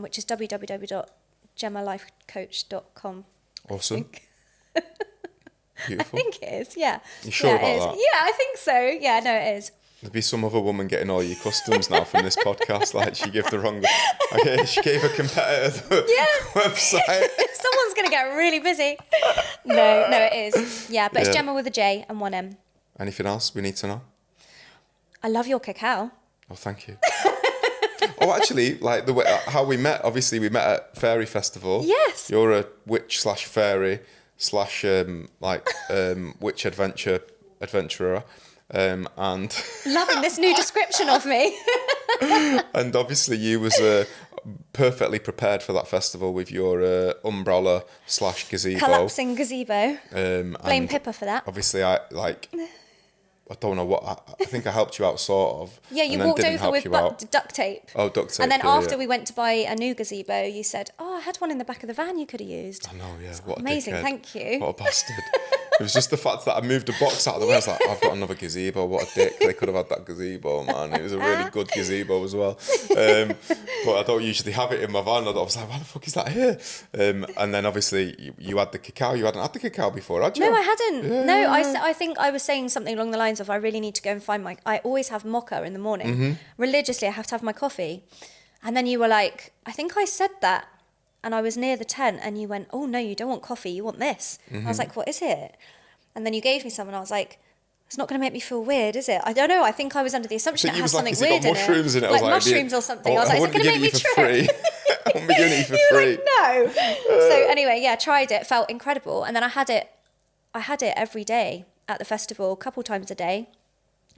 Speaker 1: which is www.gemmalifecoach.com.
Speaker 2: Awesome. Beautiful.
Speaker 1: I think it is. Yeah.
Speaker 2: You sure about that?
Speaker 1: Yeah, I think so. Yeah, no, it is.
Speaker 2: There'd be some other woman getting all your customs now from this podcast. Like she gave the wrong. Okay, she gave a competitor the website.
Speaker 1: Someone's gonna get really busy. No, it is. Yeah, but it's Jemma with a J and one M.
Speaker 2: Anything else we need to know?
Speaker 1: I love your cacao.
Speaker 2: Oh, thank you. Oh, actually, like the way how we met. Obviously, we met at Fairy Festival.
Speaker 1: Yes.
Speaker 2: You're a witch/fairy/ witch adventurer. And
Speaker 1: loving this new description of me.
Speaker 2: And obviously you was perfectly prepared for that festival with your umbrella/gazebo.
Speaker 1: Collapsing gazebo. Blame Pippa for that.
Speaker 2: Obviously I don't know what, I think I helped you out sort of.
Speaker 1: Yeah, you walked over with duct tape.
Speaker 2: Oh, duct tape.
Speaker 1: And then after we went to buy a new gazebo, you said, I had one in the back of the van you could have used.
Speaker 2: I know, yeah. What
Speaker 1: amazing,
Speaker 2: a dickhead.
Speaker 1: Thank you.
Speaker 2: What a bastard. It was just the fact that I moved a box out of the way. I was like, I've got another gazebo. What a dick. They could have had that gazebo, man. It was a really good gazebo as well. But I don't usually have it in my van. I was like, why the fuck is that here? And then obviously you had the cacao. You hadn't had the cacao before, had you?
Speaker 1: No, I hadn't. Yeah. No, I think I was saying something along the lines of I really need to go and find I always have mocha in the morning. Religiously, I have to have my coffee. And then you were like, I think I said that. And I was near the tent and you went, oh no, you don't want coffee, you want this. I was like, what is it? And then you gave me some and I was like, it's not going to make me feel weird, is it? I don't know. I think I was under the assumption it has something weird in it.
Speaker 2: Mushrooms in it.
Speaker 1: Like mushrooms or something. I was like, is it going to make me trip?
Speaker 2: I wouldn't be doing it for free.
Speaker 1: Like, no. So anyway, yeah, tried it, felt incredible. And then I had it every day at the festival, a couple times a day.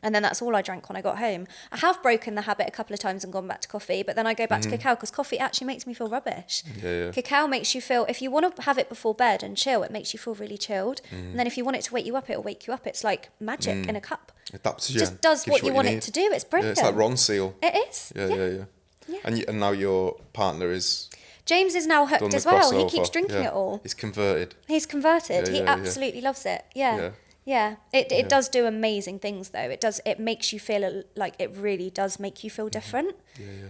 Speaker 1: And then that's all I drank when I got home. I have broken the habit a couple of times and gone back to coffee, but then I go back to cacao because coffee actually makes me feel rubbish.
Speaker 2: Yeah.
Speaker 1: Cacao makes you feel, if you want to have it before bed and chill, it makes you feel really chilled. And then if you want it to wake you up, it'll wake you up. It's like magic in a cup.
Speaker 2: It
Speaker 1: just does what you want it to do. It's brilliant.
Speaker 2: Yeah, it's like Ron Seal.
Speaker 1: It is.
Speaker 2: Yeah. And now your partner is...
Speaker 1: James is now hooked as well. He keeps drinking it all.
Speaker 2: He's converted.
Speaker 1: He absolutely loves it. Yeah, it does do amazing things though. It makes you feel like it really does make you feel different.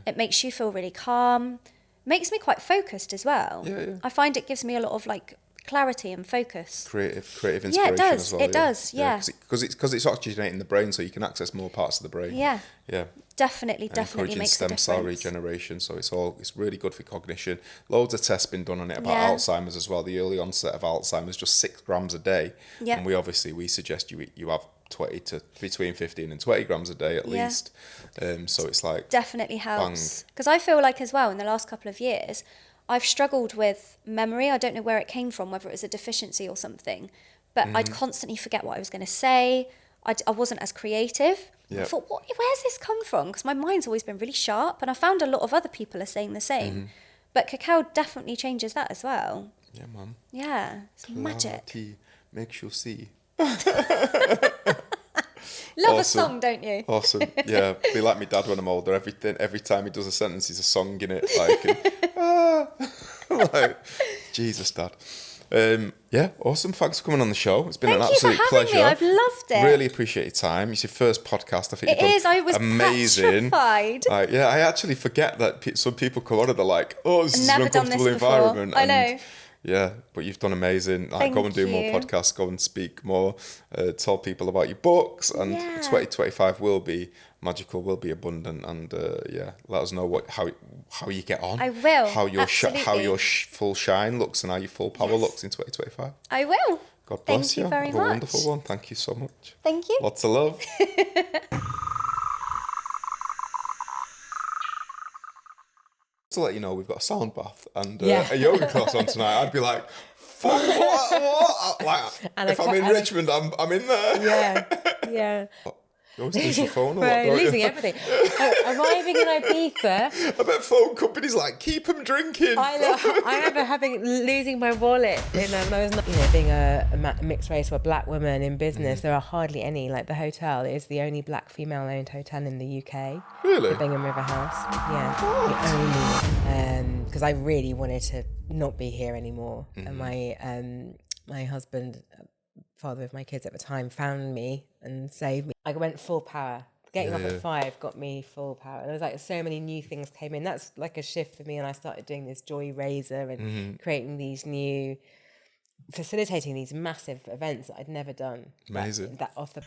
Speaker 1: It makes you feel really calm. Makes me quite focused as well. I find it gives me a lot of like clarity and focus.
Speaker 2: Creative inspiration as well.
Speaker 1: It does.
Speaker 2: Because it's oxygenating the brain so you can access more parts of the brain.
Speaker 1: Yeah. Definitely
Speaker 2: encouraging
Speaker 1: makes
Speaker 2: stem
Speaker 1: a difference.
Speaker 2: cell regeneration, so it's really good for cognition. Loads of tests been done on it about Alzheimer's as well. The early onset of Alzheimer's, just 6 grams a day, and we suggest you have 20 to between 15 and 20 grams a day at least. So it's like
Speaker 1: definitely helps because I feel like as well in the last couple of years I've struggled with memory. I don't know where it came from, whether it was a deficiency or something, but I'd constantly forget what I was going to say. I wasn't as creative. I thought, where's this come from? Because my mind's always been really sharp, and I found a lot of other people are saying the same. But cacao definitely changes that as well.
Speaker 2: Yeah, man.
Speaker 1: Yeah, it's magic.
Speaker 2: Clarity makes you see.
Speaker 1: Love a song, don't you?
Speaker 2: Awesome. Yeah, be like my dad when I'm older. Every time he does a sentence, he's a song in it. Like Jesus, Dad. Awesome. Thanks for coming on the show. It's been an absolute pleasure.
Speaker 1: Me. I've loved it.
Speaker 2: Really appreciate your time. It's your first podcast. I think
Speaker 1: it is. I was
Speaker 2: amazing.
Speaker 1: Petrified.
Speaker 2: I actually forget that some people come on and they're like, "Oh, this is an uncomfortable environment."
Speaker 1: I know.
Speaker 2: Yeah, but you've done amazing. Go and do more podcasts. Go and speak more. Tell people about your books. And 2025 will be magical. Will be abundant. And let us know how you get on.
Speaker 1: I will.
Speaker 2: How your full shine looks and how your full power looks in 2025.
Speaker 1: I will.
Speaker 2: God bless you.
Speaker 1: Thank you very
Speaker 2: much.
Speaker 1: Have
Speaker 2: a wonderful one. Thank you so much.
Speaker 1: Thank you.
Speaker 2: Lots of love. To let you know, we've got a sound bath and a yoga class on tonight. I'd be like, fuck, what? Like, and if I'm in Richmond, I'm in there.
Speaker 1: Yeah.
Speaker 2: You always lose your phone or
Speaker 3: what? Losing everything. Arriving in Ibiza.
Speaker 2: I bet phone companies like, keep them drinking.
Speaker 3: I remember losing my wallet. I was being a mixed race or a black woman in business, there are hardly any. Like the hotel is the only black female-owned hotel in the UK.
Speaker 2: Really?
Speaker 3: The Bingham River House. Yeah. What? The only. Because I really wanted to not be here anymore. And my husband, father of my kids at the time, found me and saved me. I went full power. Getting up at 5 got me full power. There was like so many new things came in. That's like a shift for me. And I started doing this Joy Razor and creating these facilitating these massive events that I'd never done.
Speaker 2: Amazing.
Speaker 3: That off the